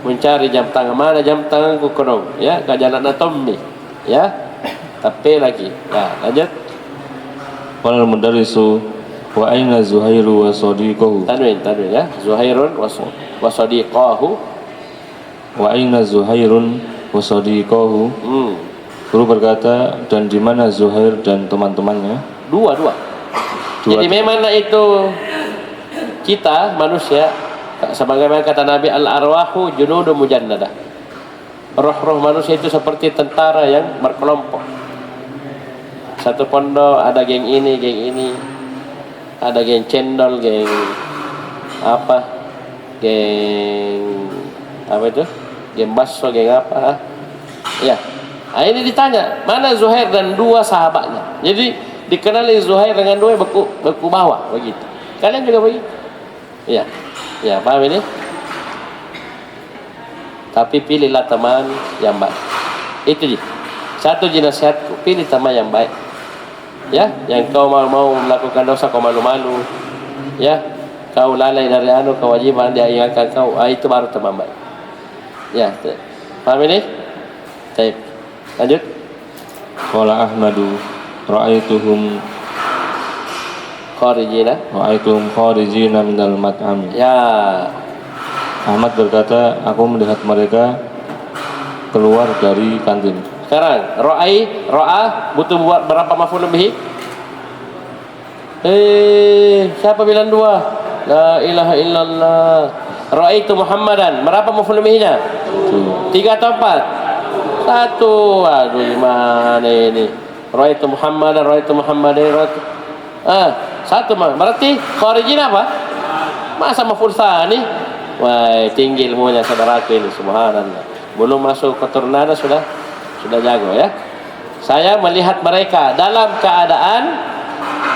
mencari jam tangan. Mana jam tanganku kurung? Ya, kajalan anatomi. Ya, tapi lagi. Ya, lanjut. Qala al-mudarrisu wa aina Zuhairu wa sadiqahu. Tanwin ya. Zuhairun wa sadiqahu. Wa aina Zuhairun wa sadiqahu. Guru berkata, dan di mana Zuhair dan teman-temannya? Dua. Jadi memang itu kita manusia, sebagaimana kata Nabi, al-arwahu junudu mujannadah. Roh-roh manusia itu seperti tentara yang berkelompok. Satu pondok ada geng ini, ada geng cendol, geng itu? Geng basso, geng apa? Ya. Ini ditanya, mana Zuhair dan dua sahabatnya? Jadi dikenali Zuhair dengan dua beku bawah begitu. Kalian juga begitu. Ya. Ya, paham ini? Tapi pilihlah teman yang baik. Itu satu nasihatku, pilih teman yang baik. Ya, yang kau mau melakukan dosa kau malu-malu. Ya, kau lalai dari kewajiban dia ingatkan kau. Itu baru teman baik. Ya, paham ini? Baik. Lanjut. Qala Ahmadu ra'aituhum kharijina minal mat'am. Ya. Ahmad berkata, aku melihat mereka keluar dari kantin. Sekarang ra'a butuh buat berapa maf'ul bihi? Siapa bilang dua? La ilaha illallah. Ra'aitu Muhammadan. Berapa maf'ul bihi-nya? 3 atau 4? 1. Aduh, gimana ini? Ra'aitu Muhammadan. Satu mah. Berarti kharijin apa? Masa maf'ul tsani? Wah, tinggi ilmunya saudaraku ini, subhanallah. Belum masuk keturunan sudah jago ya. Saya melihat mereka dalam keadaan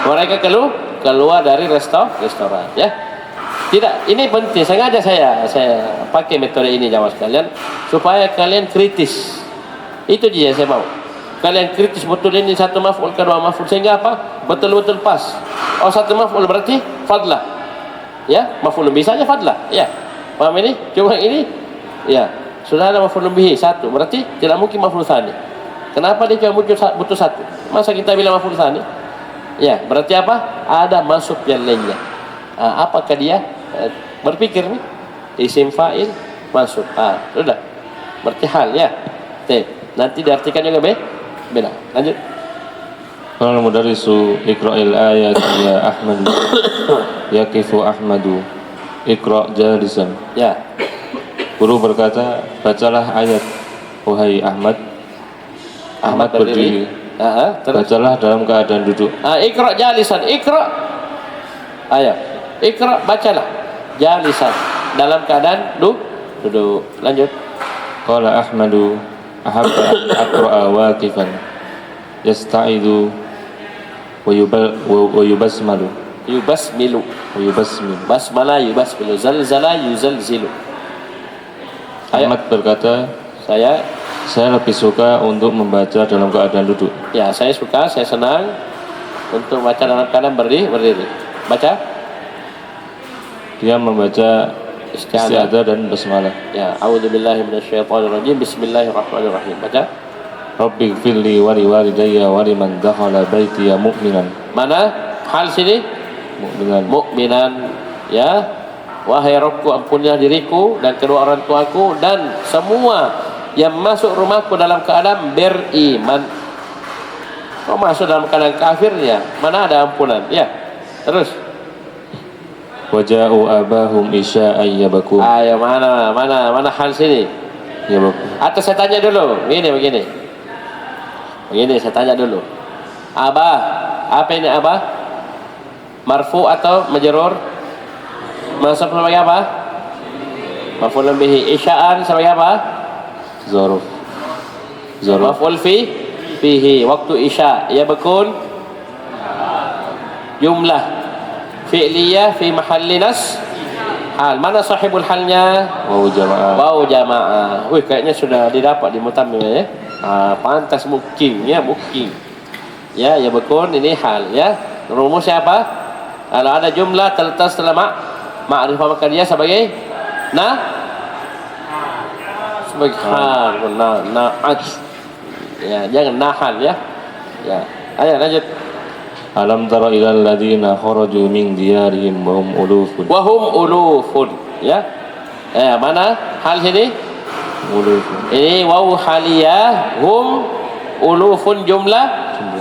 mereka keluar dari restoran ya. Tidak, ini penting. Sengaja saya pakai metode ini jamaah sekalian supaya kalian kritis. Itu dia saya mau. Kalian kritis betul ini satu maf'ul kedua maf'ul sehingga apa? Betul-betul pas. Oh, satu maf'ul berarti fadlah. Ya, maf'ul bisa aja fadlah. Ya. Paham ini? Cuma ini, ya sudah ada maf'ulun bihi satu, berarti tidak mungkin maf'ul tsani. Kenapa dia cuma butuh satu? Masa kita bilang maf'ul tsani? Ya, berarti apa? Ada masuk yang lainnya. Apakah dia berpikir nih? Isim fa'il masuk. Sudah. Berarti hal ya. Nanti diartikan juga beda. Lanjut. Qala al-mudarrisu iqra'il ayat ya Ahmad. Yaqifu Ahmadu. Iqra' jalisan. Ya. Guru berkata, bacalah ayat wahai Ahmad. Ahmad berdiri. Bacalah dalam keadaan duduk. Iqra' jalisan. Iqra'. Ayo. Iqra' bacalah. Jalisan. Dalam keadaan duduk. Lanjut. Qala Ahmadu ahabba an aqra'a waqifan yasta'idu wa yubasmalu. Yubasmilu. Basmala yubasmilu. Zalzala yuzalzilu. Ahmad berkata, saya lebih suka untuk membaca dalam keadaan duduk. Ya, saya suka, saya senang untuk baca dalam keadaan berdiri. Baca. Dia membaca isti'adzah dan basmalah. Ya, a'udzubillahi minasyaitonirrajim. Bismillahirrahmanirrahim. Baca. Rabbi gfirli wa liwalidayya wa liman dakhala baitiya mu'minan. Mana hal sini? Mu'minan. Ya. Wahai Rabbku, ampunilah diriku dan kedua orang tuaku dan semua yang masuk rumahku dalam keadaan beriman. Kau masuk dalam keadaan kafirnya, mana ada ampunan? Ya. Terus. Waja'u abahum isya'an yabakun. Ayo mana hal sini? Yabakun. Atau saya tanya dulu, begini. Begini saya tanya dulu. Abah, apa ini abah? Marfu atau majrur? Masuk sebagai apa? Maf'ul bihi. Isya'an sebagai apa? Zaruf. Maf'ul fihi. Waktu isya. Yabakun jumlah fi'liyah fi mahalli nas hal. Mana sahibul halnya? Wawu jamaah. Wih, kayaknya sudah didapat di mutammim ya. Pantas booking. Ya, yabakun ini hal ya. Rumusnya apa? Kalau ada jumlah terletak setelah ma'rifah maka dia sebagai sebagai hal. Na'at. Ya, jangan nahal ya. Ya. Ayo lanjut. Alam tara ilal ladzina kharaju min diyarihim wa hum ulufun. Ya. Mana hal sini? Ulufun. Ini wawu haliyah, hum ulufun jumlah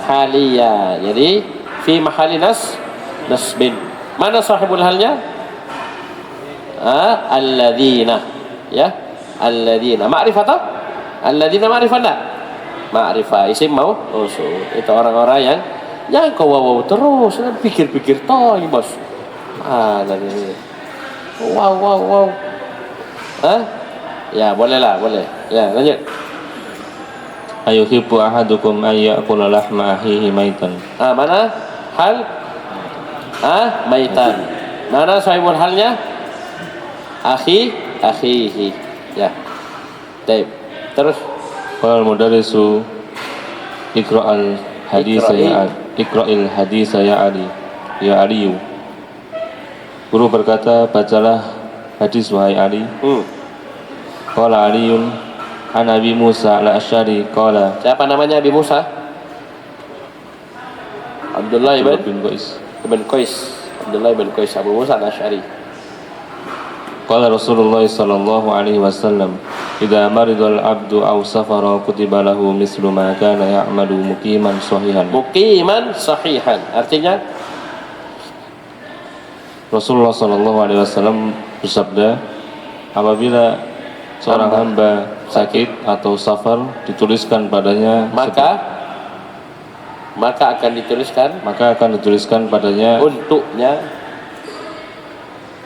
haliyah. Jadi fi mahalli nasbin. Mana sahibul halnya? Alladzina. Ya. Alladzina. Ma'rifah tak? Alladzina ma'rifah tak? Ma'rifah isim mausul. Itu orang-orang yang jangan kau wow terus, kan pikir-pikir toh ini bos. Ini. Wow. Ya boleh. Ya lanjut. Ayuhibbu ahadukum ay ya'kula lahma akhihi maitan. Mana hal? Maitan. Mana sahibul halnya? Akhihi. Ya. Baik. Terus. Qala al-mudarrisu iqra'al Iqra'il haditha ya Ali. Ya Aliyu. Guru berkata, bacalah hadis wahai Ali. Qala Aliyun an Abi Musa al-Asy'ari qala. Siapa namanya Abi Musa? Abdullah ibn Qais. Abdullah ibn Qais Abu Musa al-Asy'ari. Qala Rasulullah sallallahu alaihi wasallam, "Idza maridal abdu aw safara kutiba lahu mislu ma kana ya'malu muqiman sahihan." Muqiman sahihan. Artinya Rasulullah sallallahu alaihi wasallam bersabda, apabila seorang hamba sakit atau safar dituliskan padanya maka akan dituliskan padanya untuknya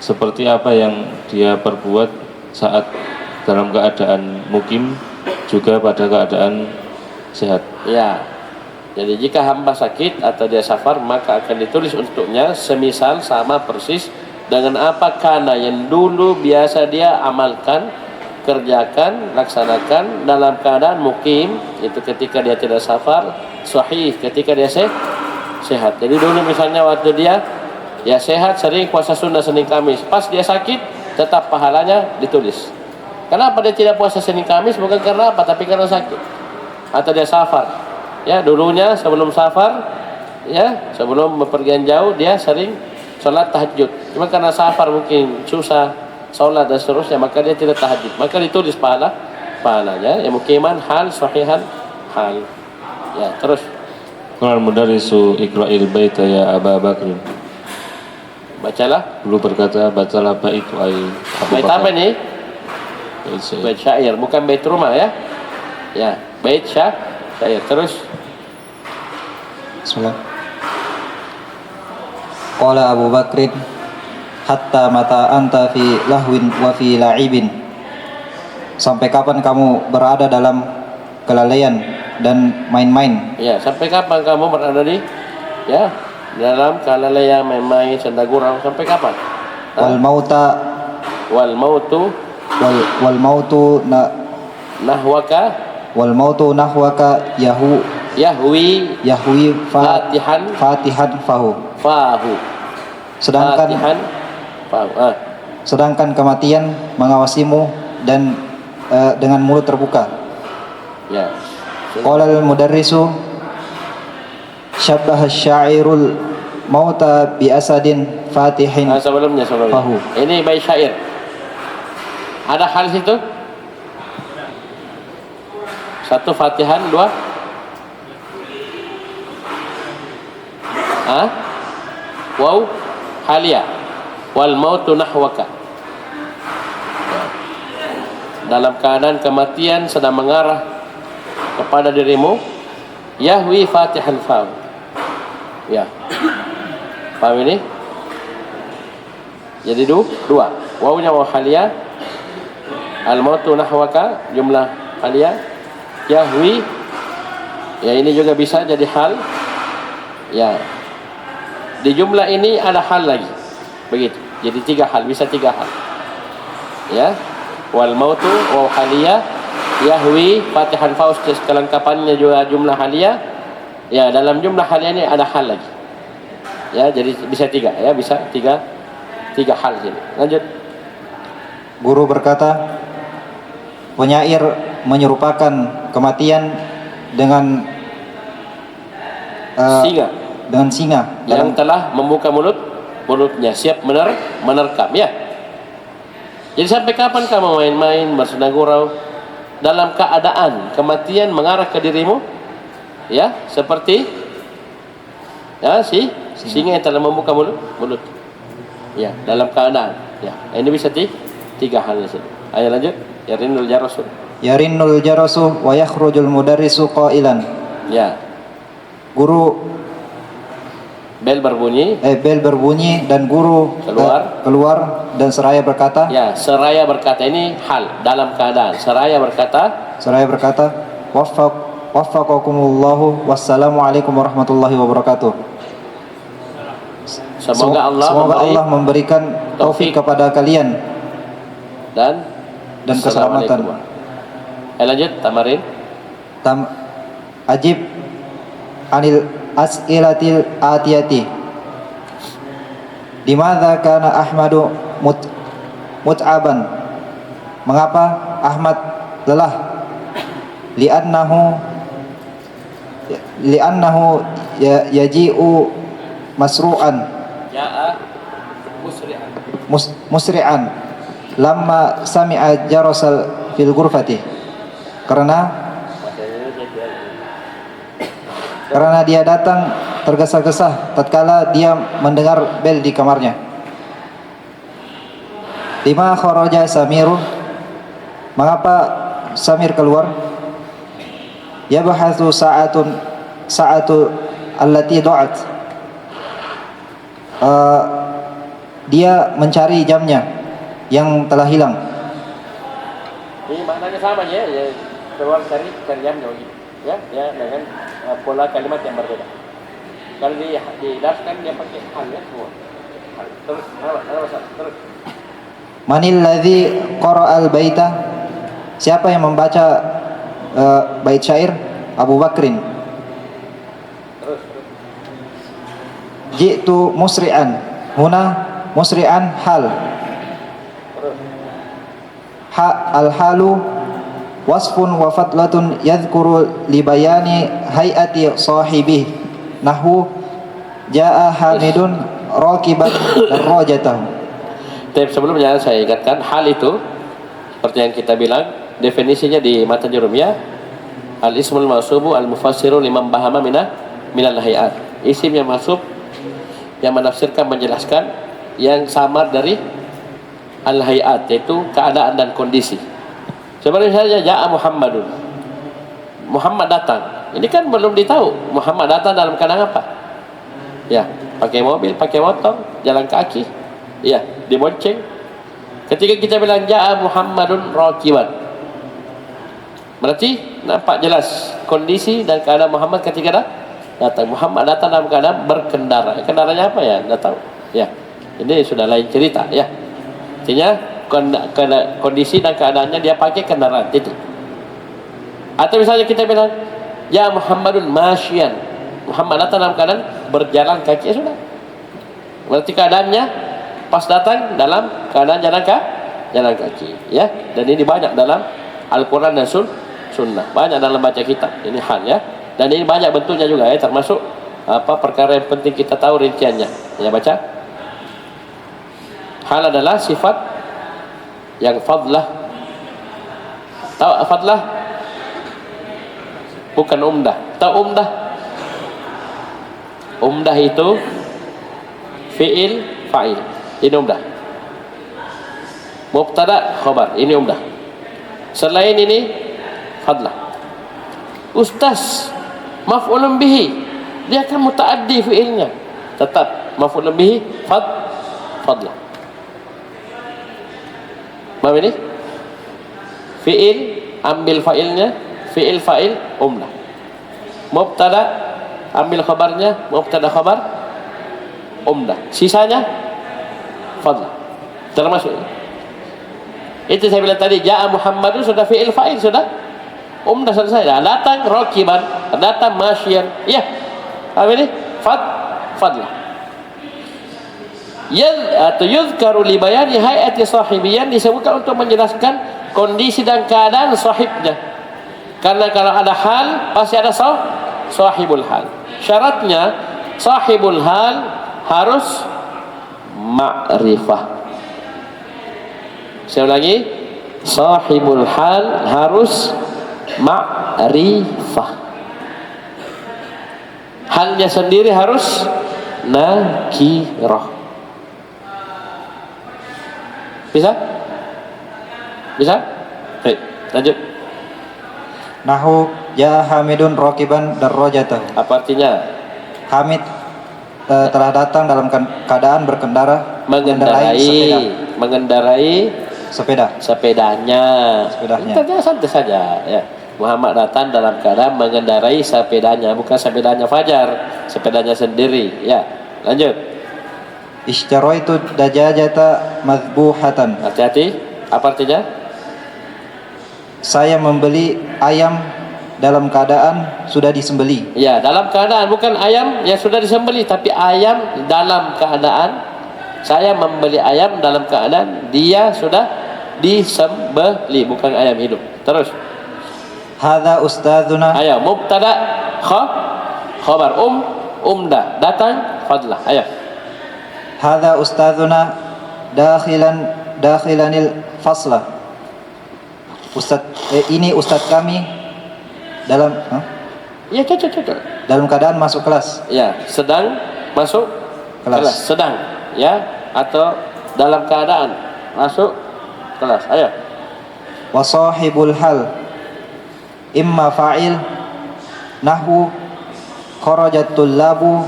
seperti apa yang dia perbuat saat dalam keadaan mukim juga pada keadaan sehat. Ya. Jadi jika hamba sakit atau dia safar maka akan ditulis untuknya semisal sama persis dengan apa kana yang dulu biasa dia amalkan, kerjakan, laksanakan dalam keadaan mukim, itu ketika dia tidak safar, sahih ketika dia sehat. Jadi dulu misalnya waktu dia ya sehat, sering puasa sunnah Senin Kamis. Pas dia sakit, tetap pahalanya ditulis. Kenapa dia tidak puasa Senin Kamis? Bukan karena apa, tapi karena sakit atau dia safar. Ya, dulunya sebelum safar, ya, sebelum bepergian jauh dia sering sholat tahajud. Cuma karena safar mungkin susah sholat dan seterusnya, maka dia tidak tahajud. Maka ditulis pahalanya. Ya, mukiman hal sahihan hal. Ya, terus. Qala al-mudarrisu iqra'il baita ya Aba Bakr. Bacalah. Guru berkata, bacalah bait ai Bait apa ini? Bait syair, bukan bait rumah ya. Ya, bait syair. Terus. Bismillah. Qala Abu Bakrin hatta mata anta fi lahwin wa fi la'ibin. Sampai kapan kamu berada dalam kelalaian dan main-main? Ya, sampai kapan kamu berada di dalam kelalaian, main-main, senda gurau, sampai kapan? Wal mautu nahwaka yahwi fatihan fahu. Sedangkan kematian mengawasimu dan dengan mulut terbuka. Ya. Qala al-mudarrisu syabbaha syairul mauta bi asadin fatihin. Sebelumnya. Fahu. Ini bait syair. Ada hal situ? Satu Fatihan, dua waw halia wal mautu nahwaka. Dalam keadaan kematian sedang mengarah kepada dirimu, yahwi fatihan fahu. Ya, paham ini? Jadi dua wawnya waw halia, al mautu nahwaka jumlah halia, yahwi, ya ini juga bisa jadi hal. Ya, di jumlah ini ada hal lagi, begitu. Jadi 3 hal, bisa 3 hal. Ya, wal mautu wa halia, yahwi, fatihan faust, kelengkapannya juga jumlah halia. Ya, dalam jumlah halia ini ada hal lagi. Ya, jadi bisa 3, ya, bisa 3 hal sini. Lanjut. Guru berkata, penyair menyerupakan kematian dengan singa yang telah membuka mulutnya, siap menerkam, ya. Jadi sampai kapan kamu main-main bersenda gurau dalam keadaan kematian mengarah ke dirimu? Ya, seperti ya singa yang telah membuka mulut. Ya, dalam keadaan. Ya, ini bisa 3 hal di sini. Ayo lanjut. Yarinnul jarasu wa yakhrujul mudarrisu qailan. Ya. Guru bel berbunyi dan guru keluar dan seraya berkata. Ya, seraya berkata ini hal dalam keadaan. Seraya berkata waffaqakumullahu wassalamualaikum warahmatullahi wabarakatuh. Semoga Allah memberikan taufik kepada kalian dan keselamatan. Lanjut tamarin. Ajib anil as'ilatil atiyati. Limadza kana Ahmadu mut'aban? Mengapa Ahmad lelah? Li'annahu yaji'u masru'an. Ja'a musri'an lamma sami'a jarasal fil ghurfati. Karena dia datang tergesa-gesa tatkala dia mendengar bel di kamarnya. Lima kharaja Samiru, mengapa Samir keluar? Yabhathu sa'atu allati da'at. Dia mencari jamnya yang telah hilang. Ini maknanya sama ya, keluar cari jamnya begitu. Ya, dengan pola kalimat yang berbeda. Kalau dijelaskan dia pakai hal ya semua. Terus, terus. Manil ladzi qara'al baita? Siapa yang membaca bait syair? Abu Bakrin. Terus. Ji'tu musri'an. Huna musri'an hal. Terus. al-halu wasfun wa fadlatun yadhkuru li bayani hayati sahibih nahwu jaa hamidun raqiban darajatahu. Tapi sebelumnya saya ingatkan hal itu seperti yang kita bilang definisinya di matan Jurumiyah, al-ismul mausubu al-mufassiru liman bahama minal hayat. Isim yang masuk yang menafsirkan menjelaskan yang samar dari al-hayat, yaitu keadaan dan kondisi. Seperti misalnya ja'a Muhammadun, Muhammad datang. Ini kan belum ditahu Muhammad datang dalam keadaan apa. Ya, pakai mobil, pakai motor, jalan kaki, ya, dibonceng. Ketika kita bilang ja'a Muhammadun raqiban, berarti nampak jelas kondisi dan keadaan Muhammad ketika datang. Muhammad datang dalam keadaan berkendara. Kendaranya apa ya? Tidak tahu. Ya, ini sudah lain cerita. Ya, artinya kondisi dan keadaannya dia pakai kendaraan. Titik. Atau misalnya kita bilang ya Muhammadun masyian, Muhammad datang dalam keadaan berjalan kaki, ya sudah. Berarti keadaannya pas datang dalam keadaan jalan kaki. Ya, dan ini banyak dalam Al-Quran dan Sunnah, banyak dalam baca kitab. Ini hal ya. Dan ini banyak bentuknya juga ya, termasuk perkara yang penting kita tahu rinciannya. Ya, baca. Hal adalah sifat yang fadlah. Tahu fadlah? Bukan umdah. Tahu umdah? Umdah itu fi'il fa'il. Ini umdah. Mubtada khabar. Ini umdah. Selain ini fadlah. Ustaz maf'ulun bihi, dia kan mutaaddi fi'ilnya, tetap maf'ulun bihi fadlah. Paham ini? Fi'il ambil fa'ilnya, fi'il fa'il umdah. Mubtada ambil khabarnya, mubtada khabar umdah. Sisanya fadlah. Termasuk ini. Itu saya bilang tadi, ja'a Muhammadun sudah fi'il fa'il, sudah umdah selesai. Datang raqiban, datang masyian. Ya. Paham ini? Fadlah. Atau yuzkaru li bayani hayati sahibiyan, disebutkan untuk menjelaskan kondisi dan keadaan sahibnya. Karena kalau ada hal pasti ada sahibul hal. Syaratnya sahibul hal harus ma'rifah. Saya ulangi, sahibul hal harus ma'rifah. Halnya sendiri harus nakirah. Bisa? Bisa? Baik, lanjut. Nahu ya Hamidun raqiban darajatahu. Apa artinya? Hamid telah datang dalam keadaan berkendara, mengendarai sepedanya. Kita santai saja ya. Muhammad datang dalam keadaan mengendarai sepedanya, bukan sepedanya Fajar, sepedanya sendiri. Ya, lanjut. Ishtaraitu dajajata madbuhatan. Hati-hati. Apa artinya? Saya membeli ayam dalam keadaan sudah disembeli. Ya, dalam keadaan, bukan ayam yang sudah disembeli, tapi ayam dalam keadaan, saya membeli ayam dalam keadaan dia sudah disembeli, bukan ayam hidup. Terus. Hadza ustadzuna. Ayo, mubtada khabar umdah, datang fadlah. Ayo. Hadza ustadzuna dakhilanil fasla. Ini ustadz kami dalam ya, cocok. Dalam keadaan masuk kelas. Ya, sedang masuk kelas. Sedang, ya, atau dalam keadaan masuk kelas. Ayo. Wa sahibul hal imma fa'il nahwu kharajatul labu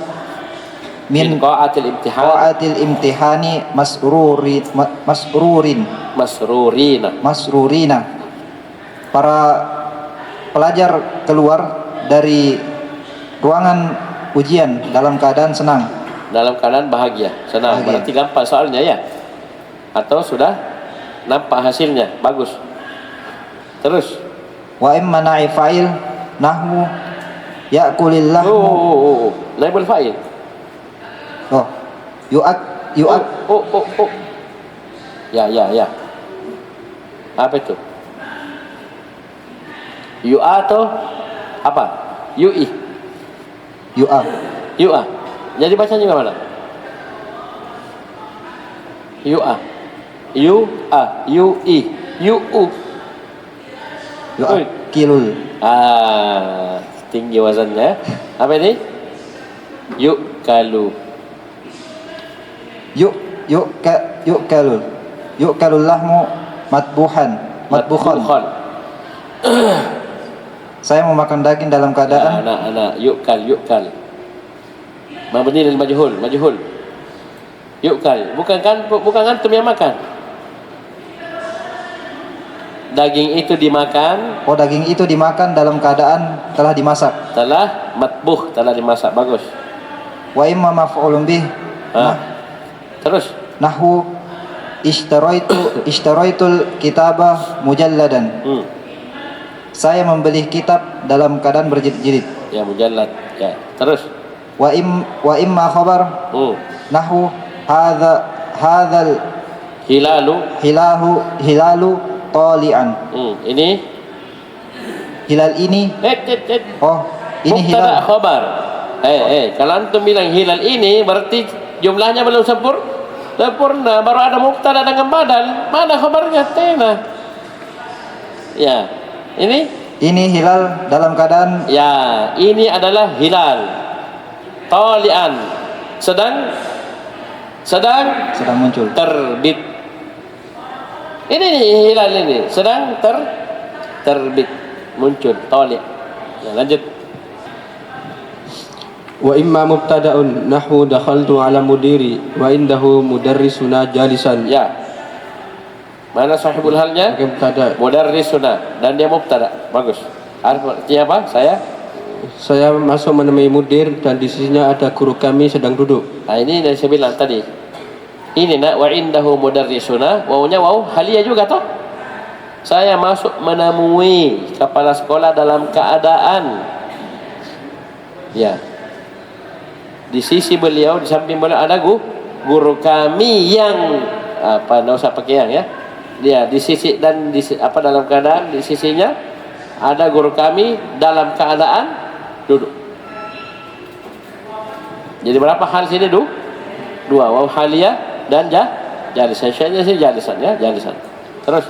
min qa'atil imtihani masrurina. Para pelajar keluar dari ruangan ujian dalam keadaan senang. Dalam keadaan bahagia, senang. Berarti gampang soalnya ya. Atau sudah nampak hasilnya, bagus. Terus. Wa imma na'i fa'il nahwu ya'kulillahu. Naibul fa'il. Ya. Apa itu? Yu'a atau apa? Yu'i. Yu'a. Yu'a. Jadi bacanya gimana? Yu'a. Yu'a. Yu'i. Yu'u. Yu'akilul. Tinggi wazannya. Apa ini? Yu'kalu. Yu'kalul. Yu'kalul lahmu matbuhan. Matbukhan. Saya memakan daging dalam keadaan Anak-anak. Yu'kal. Mabni lil majhul. Yu'kal. Bukan antum yang makan. Daging itu dimakan. Oh, daging itu dimakan dalam keadaan telah dimasak. Telah matbuh, telah dimasak. Bagus. Wa imma maf'ulun bih. Terus. Nahwu ishtaraitul kitabah mujalladan. Saya membeli kitab dalam keadaan berjilid-jilid. Ya, mujallad. Ya. Terus. Wa imma khabar. Nahwu hadzal hilalu tali'an. Ini hilal ini. Oh, ini hilal. Khabar. Kalau antum bilang hilal ini berarti jumlahnya belum sempurna, baru ada mubtada dengan badal. Mana khabarnya? Tena. Ya. Ini hilal dalam keadaan. Ya, ini adalah hilal. Tali'an. Sedang muncul. Terbit. Ini hilal ini sedang terbit, muncul, tali'. Ya, lanjut. Wa imma mubtada'un nahwu dakhaltu ala mudiri wa indahu mudarrisuna jalisan. Ya. Mana sahibul halnya? Mudarrisuna, dan dia mubtada. Bagus. Artinya apa? Saya masuk menemui mudir dan di sisinya ada guru kami sedang duduk. Nah, ini yang saya bilang tadi. Ini nak wa indahu mudarrisuna, wawunya waw haliyah juga toh. Saya masuk menemui kepala sekolah dalam keadaan ya. Di sisi beliau, di samping beliau ada guru kami yang enggak usah pakai yang ya. Dia di sisi dan dalam keadaan di sisinya ada guru kami dalam keadaan duduk. Jadi berapa hal sini? Dua waw haliyah dan jalisan. Syai'nya sih jalisan ya, jalisan. Terus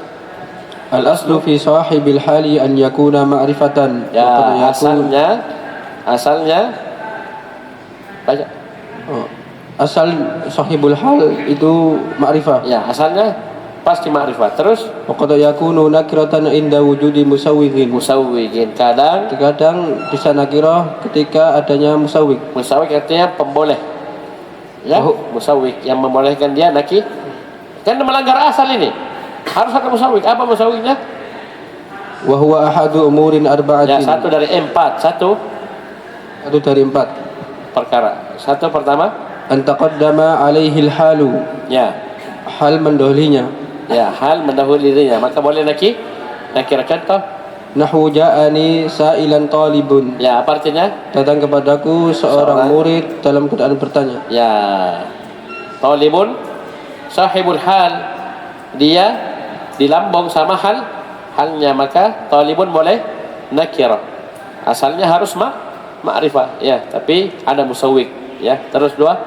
al-aslu fi sahibil hali an yakuna ma'rifatan. Ya, asalnya baca. Asal sahibul hal itu ma'rifah. Ya, asalnya pasti ma'rifah. Terus qad yakunu nakiratan inda wujudi musawwighin. Kadang bisa nakirah ketika adanya musawwig. Musawwig artinya pemboleh. Ya, musawwik yang membolehkan dia nakir. Kan melanggar asal ini. Harus ada musawwik. Apa musawwiknya? Wa huwa ahadu umurin arba'atin. Ya, satu dari empat perkara. Satu pertama, an taqaddama alaihi al-halu. Ya. Hal mendahulunya. Ya, hal mendahulunya. Maka boleh nakir. Contoh. Nahwu ja'ani sa'ilan talibun. Ya, apa artinya? Datang kepadaku seorang murid dalam keadaan bertanya. Ya. Talibun sahibul hal. Dia dilambung sama halnya, maka talibun boleh nakirah. Asalnya harus ma'rifah ya, tapi ada musawwik ya. Terus dua,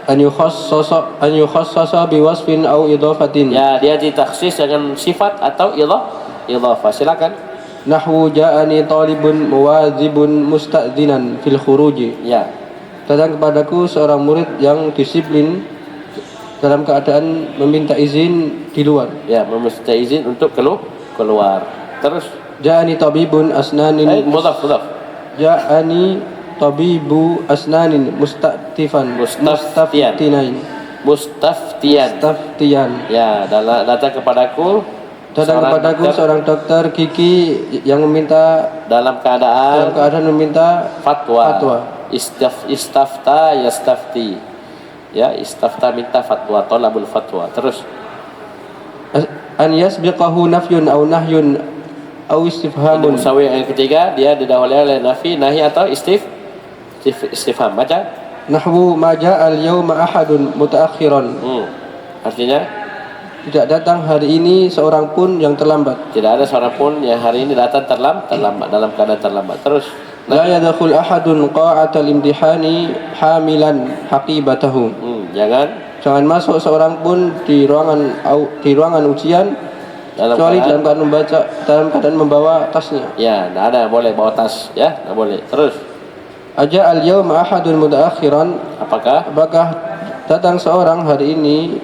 an yukhassasa biwasfin au idafatin. Ya, dia ditakhsis dengan sifat atau idhafah. Silakan. Nahwu ja'ani talibun muwadzibun musta'dzinan fil khuruji. Ya. Datang kepadaku seorang murid yang disiplin dalam keadaan meminta izin di luar. Ya, meminta izin untuk keluar. Terus ja'ani tabibun asnanin mudhaf. Ja'ani tabibu asnanin mustaftiyan. Ya, datang kepadaku seorang dokter gigi yang meminta dalam keadaan meminta fatwa. Istafta yastafti. Ya, istafta minta fatwa, talabul fatwa. Terus an yasbiqahu nafyun aw nahyun aw istifhamun. Musawwi yang ketiga, dia didahului oleh nafi, nahi atau istifham. Baca. Nahwu ma ja'al yawma ahadun mutaakhiran. Artinya tidak datang hari ini seorang pun yang terlambat. Tidak ada seorang pun yang hari ini datang terlambat dalam keadaan terlambat. Terus La yadkhul ahadun qa'atal imtihani hamilan haqibatahu. Jangan masuk seorang pun di ruangan ujian kecuali dalam keadaan membawa tasnya. Ya, tidak ada boleh bawa tas, ya, tidak boleh. Terus Aja al-yawma ahadun mutaakhiran. Apakah datang seorang hari ini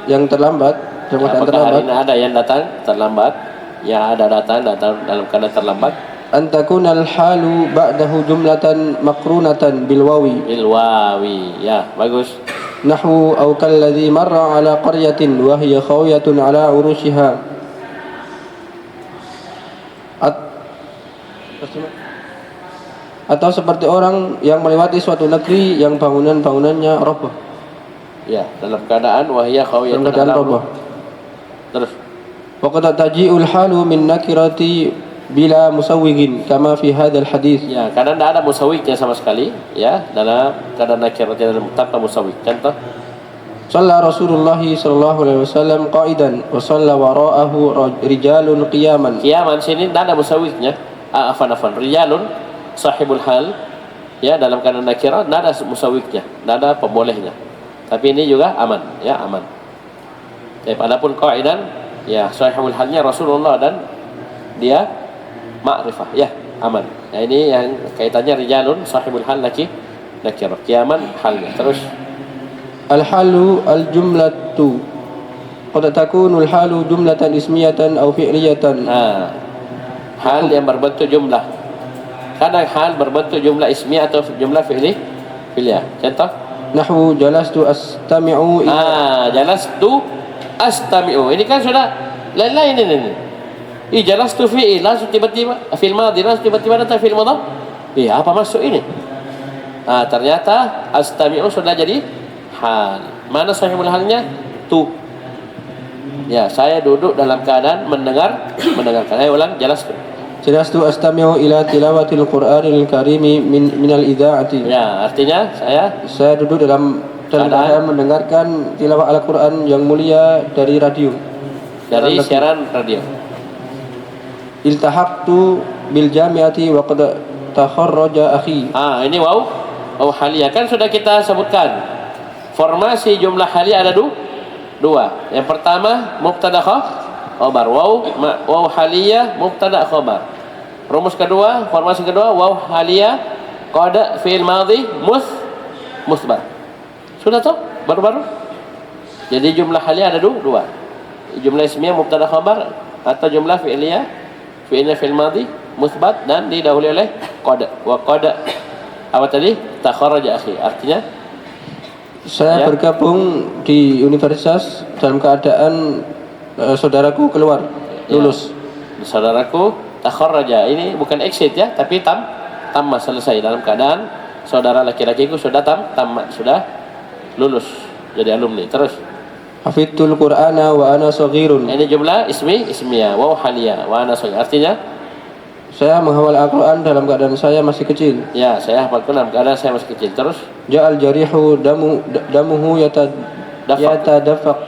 yang terlambat? Apakah hari ini ada yang datang terlambat? Ya, ada datang dalam keadaan terlambat. Antakunal halu ba'dahu jumlatan makrunatan bilwawi. Bilwawi, ya, bagus. Nahwu aw kalladhi marra ala qaryatin wa hiya khawiyatun ala urushiha. Atau seperti orang yang melewati suatu negeri yang bangunannya roboh. Ya, dalam keadaan wahiyah khawiyatun ala roboh. Terus wa qad taji'ul halu min nakirati bila musawwigin kama fi hadzal hadis. Ya, karena tidak ada musawwignya sama sekali, ya, dalam keadaan nakirah tanpa musawwig. Contoh, Shalla Rasulullah sallallahu alaihi wasallam qa'idan wa shalla wara'ahu rijalun qiyaman. Qiyaman sini tidak ada musawwignya. Afan rijalun sahibul hal, ya, dalam keadaan nakirah tidak ada musawwignya, tidak ada pembolehnya. Tapi ini juga aman, ya, aman. Adapun qa'idan, ya, sahibul halnya Rasulullah dan dia ma'rifah, ya, aman. Nah, ini yang kaitannya rijalun sahibul hal nakirah, qiyaman halnya. Terus al-halu al-jumlatu qad takunu al-halu jumlatan ismiyatan aw fi'liyatan. Hal yang berbentuk jumlah. Kadang hal berbentuk jumlah ismiyah atau jumlah fi'liyah. Contoh, nahwu jalastu astami'u. Jalastu astami'u. Ini kan sudah lain ini. Jalastu fi'il langsung tiba-tiba fil madhi langsung tiba-tiba datang fil madhi. Apa maksud ini? Ternyata astami'u sudah jadi hal. Mana sahibul halnya? Tu. Ya, saya duduk dalam keadaan mendengarkan. Ayo ulang, jalastu astami'u ila tilawatil Qur'anil Karimi min al-idha'ati. Ya, artinya saya duduk dalam keadaan mendengarkan tilawah Al-Qur'an yang mulia dari radio. Dari siaran radio. Iltahaqtu bil jami'ati wa qad takharraja akhi. Ini waw haliyah kan sudah kita sebutkan. Formasi jumlah haliyah ada dua. Yang pertama mubtada khabar, waw haliyah mubtada khabar. Rumus kedua, formasi kedua waw haliyah qad fi'il madhi musbat. Sudah toh baru-baru. Jadi jumlah haliyah ada dua. Jumlah ismiyah mubtada khabar atau jumlah fi'liyah fi'il madhi musbat dan didahului oleh qad. Wa qad apa tadi? Takharraja akhi. Artinya saya bergabung di universitas dalam keadaan saudaraku keluar lulus. Saudaraku takharraja. Ini bukan exit, ya, tapi tamat, selesai. Dalam keadaan saudara laki-lakiku sudah tamat, sudah lulus jadi alumni. Terus hafidtul Qur'ana wa ana shaghirun. Ini jumlah ismiyah waw haliyah wa ana shaghir. Artinya saya menghafal Al-Qur'an dalam keadaan saya masih kecil. Ya, saya hafal Quran dalam keadaan saya masih kecil. Terus ja'al jarihu damuhu yatadafaq.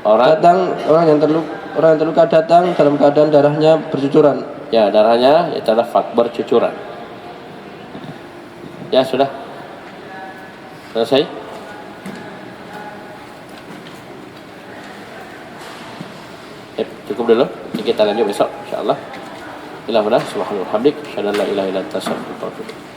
Orang yang terluka datang dalam keadaan darahnya bercucuran. Ya, darahnya yatadafaq, bercucuran. Ya, sudah selesai. Cukup dulu. Kita lanjut besok insyaallah. Ila mana subhanallah hamdik, syadallah ilaha illa anta astaghfiruka wa atubu ilaik.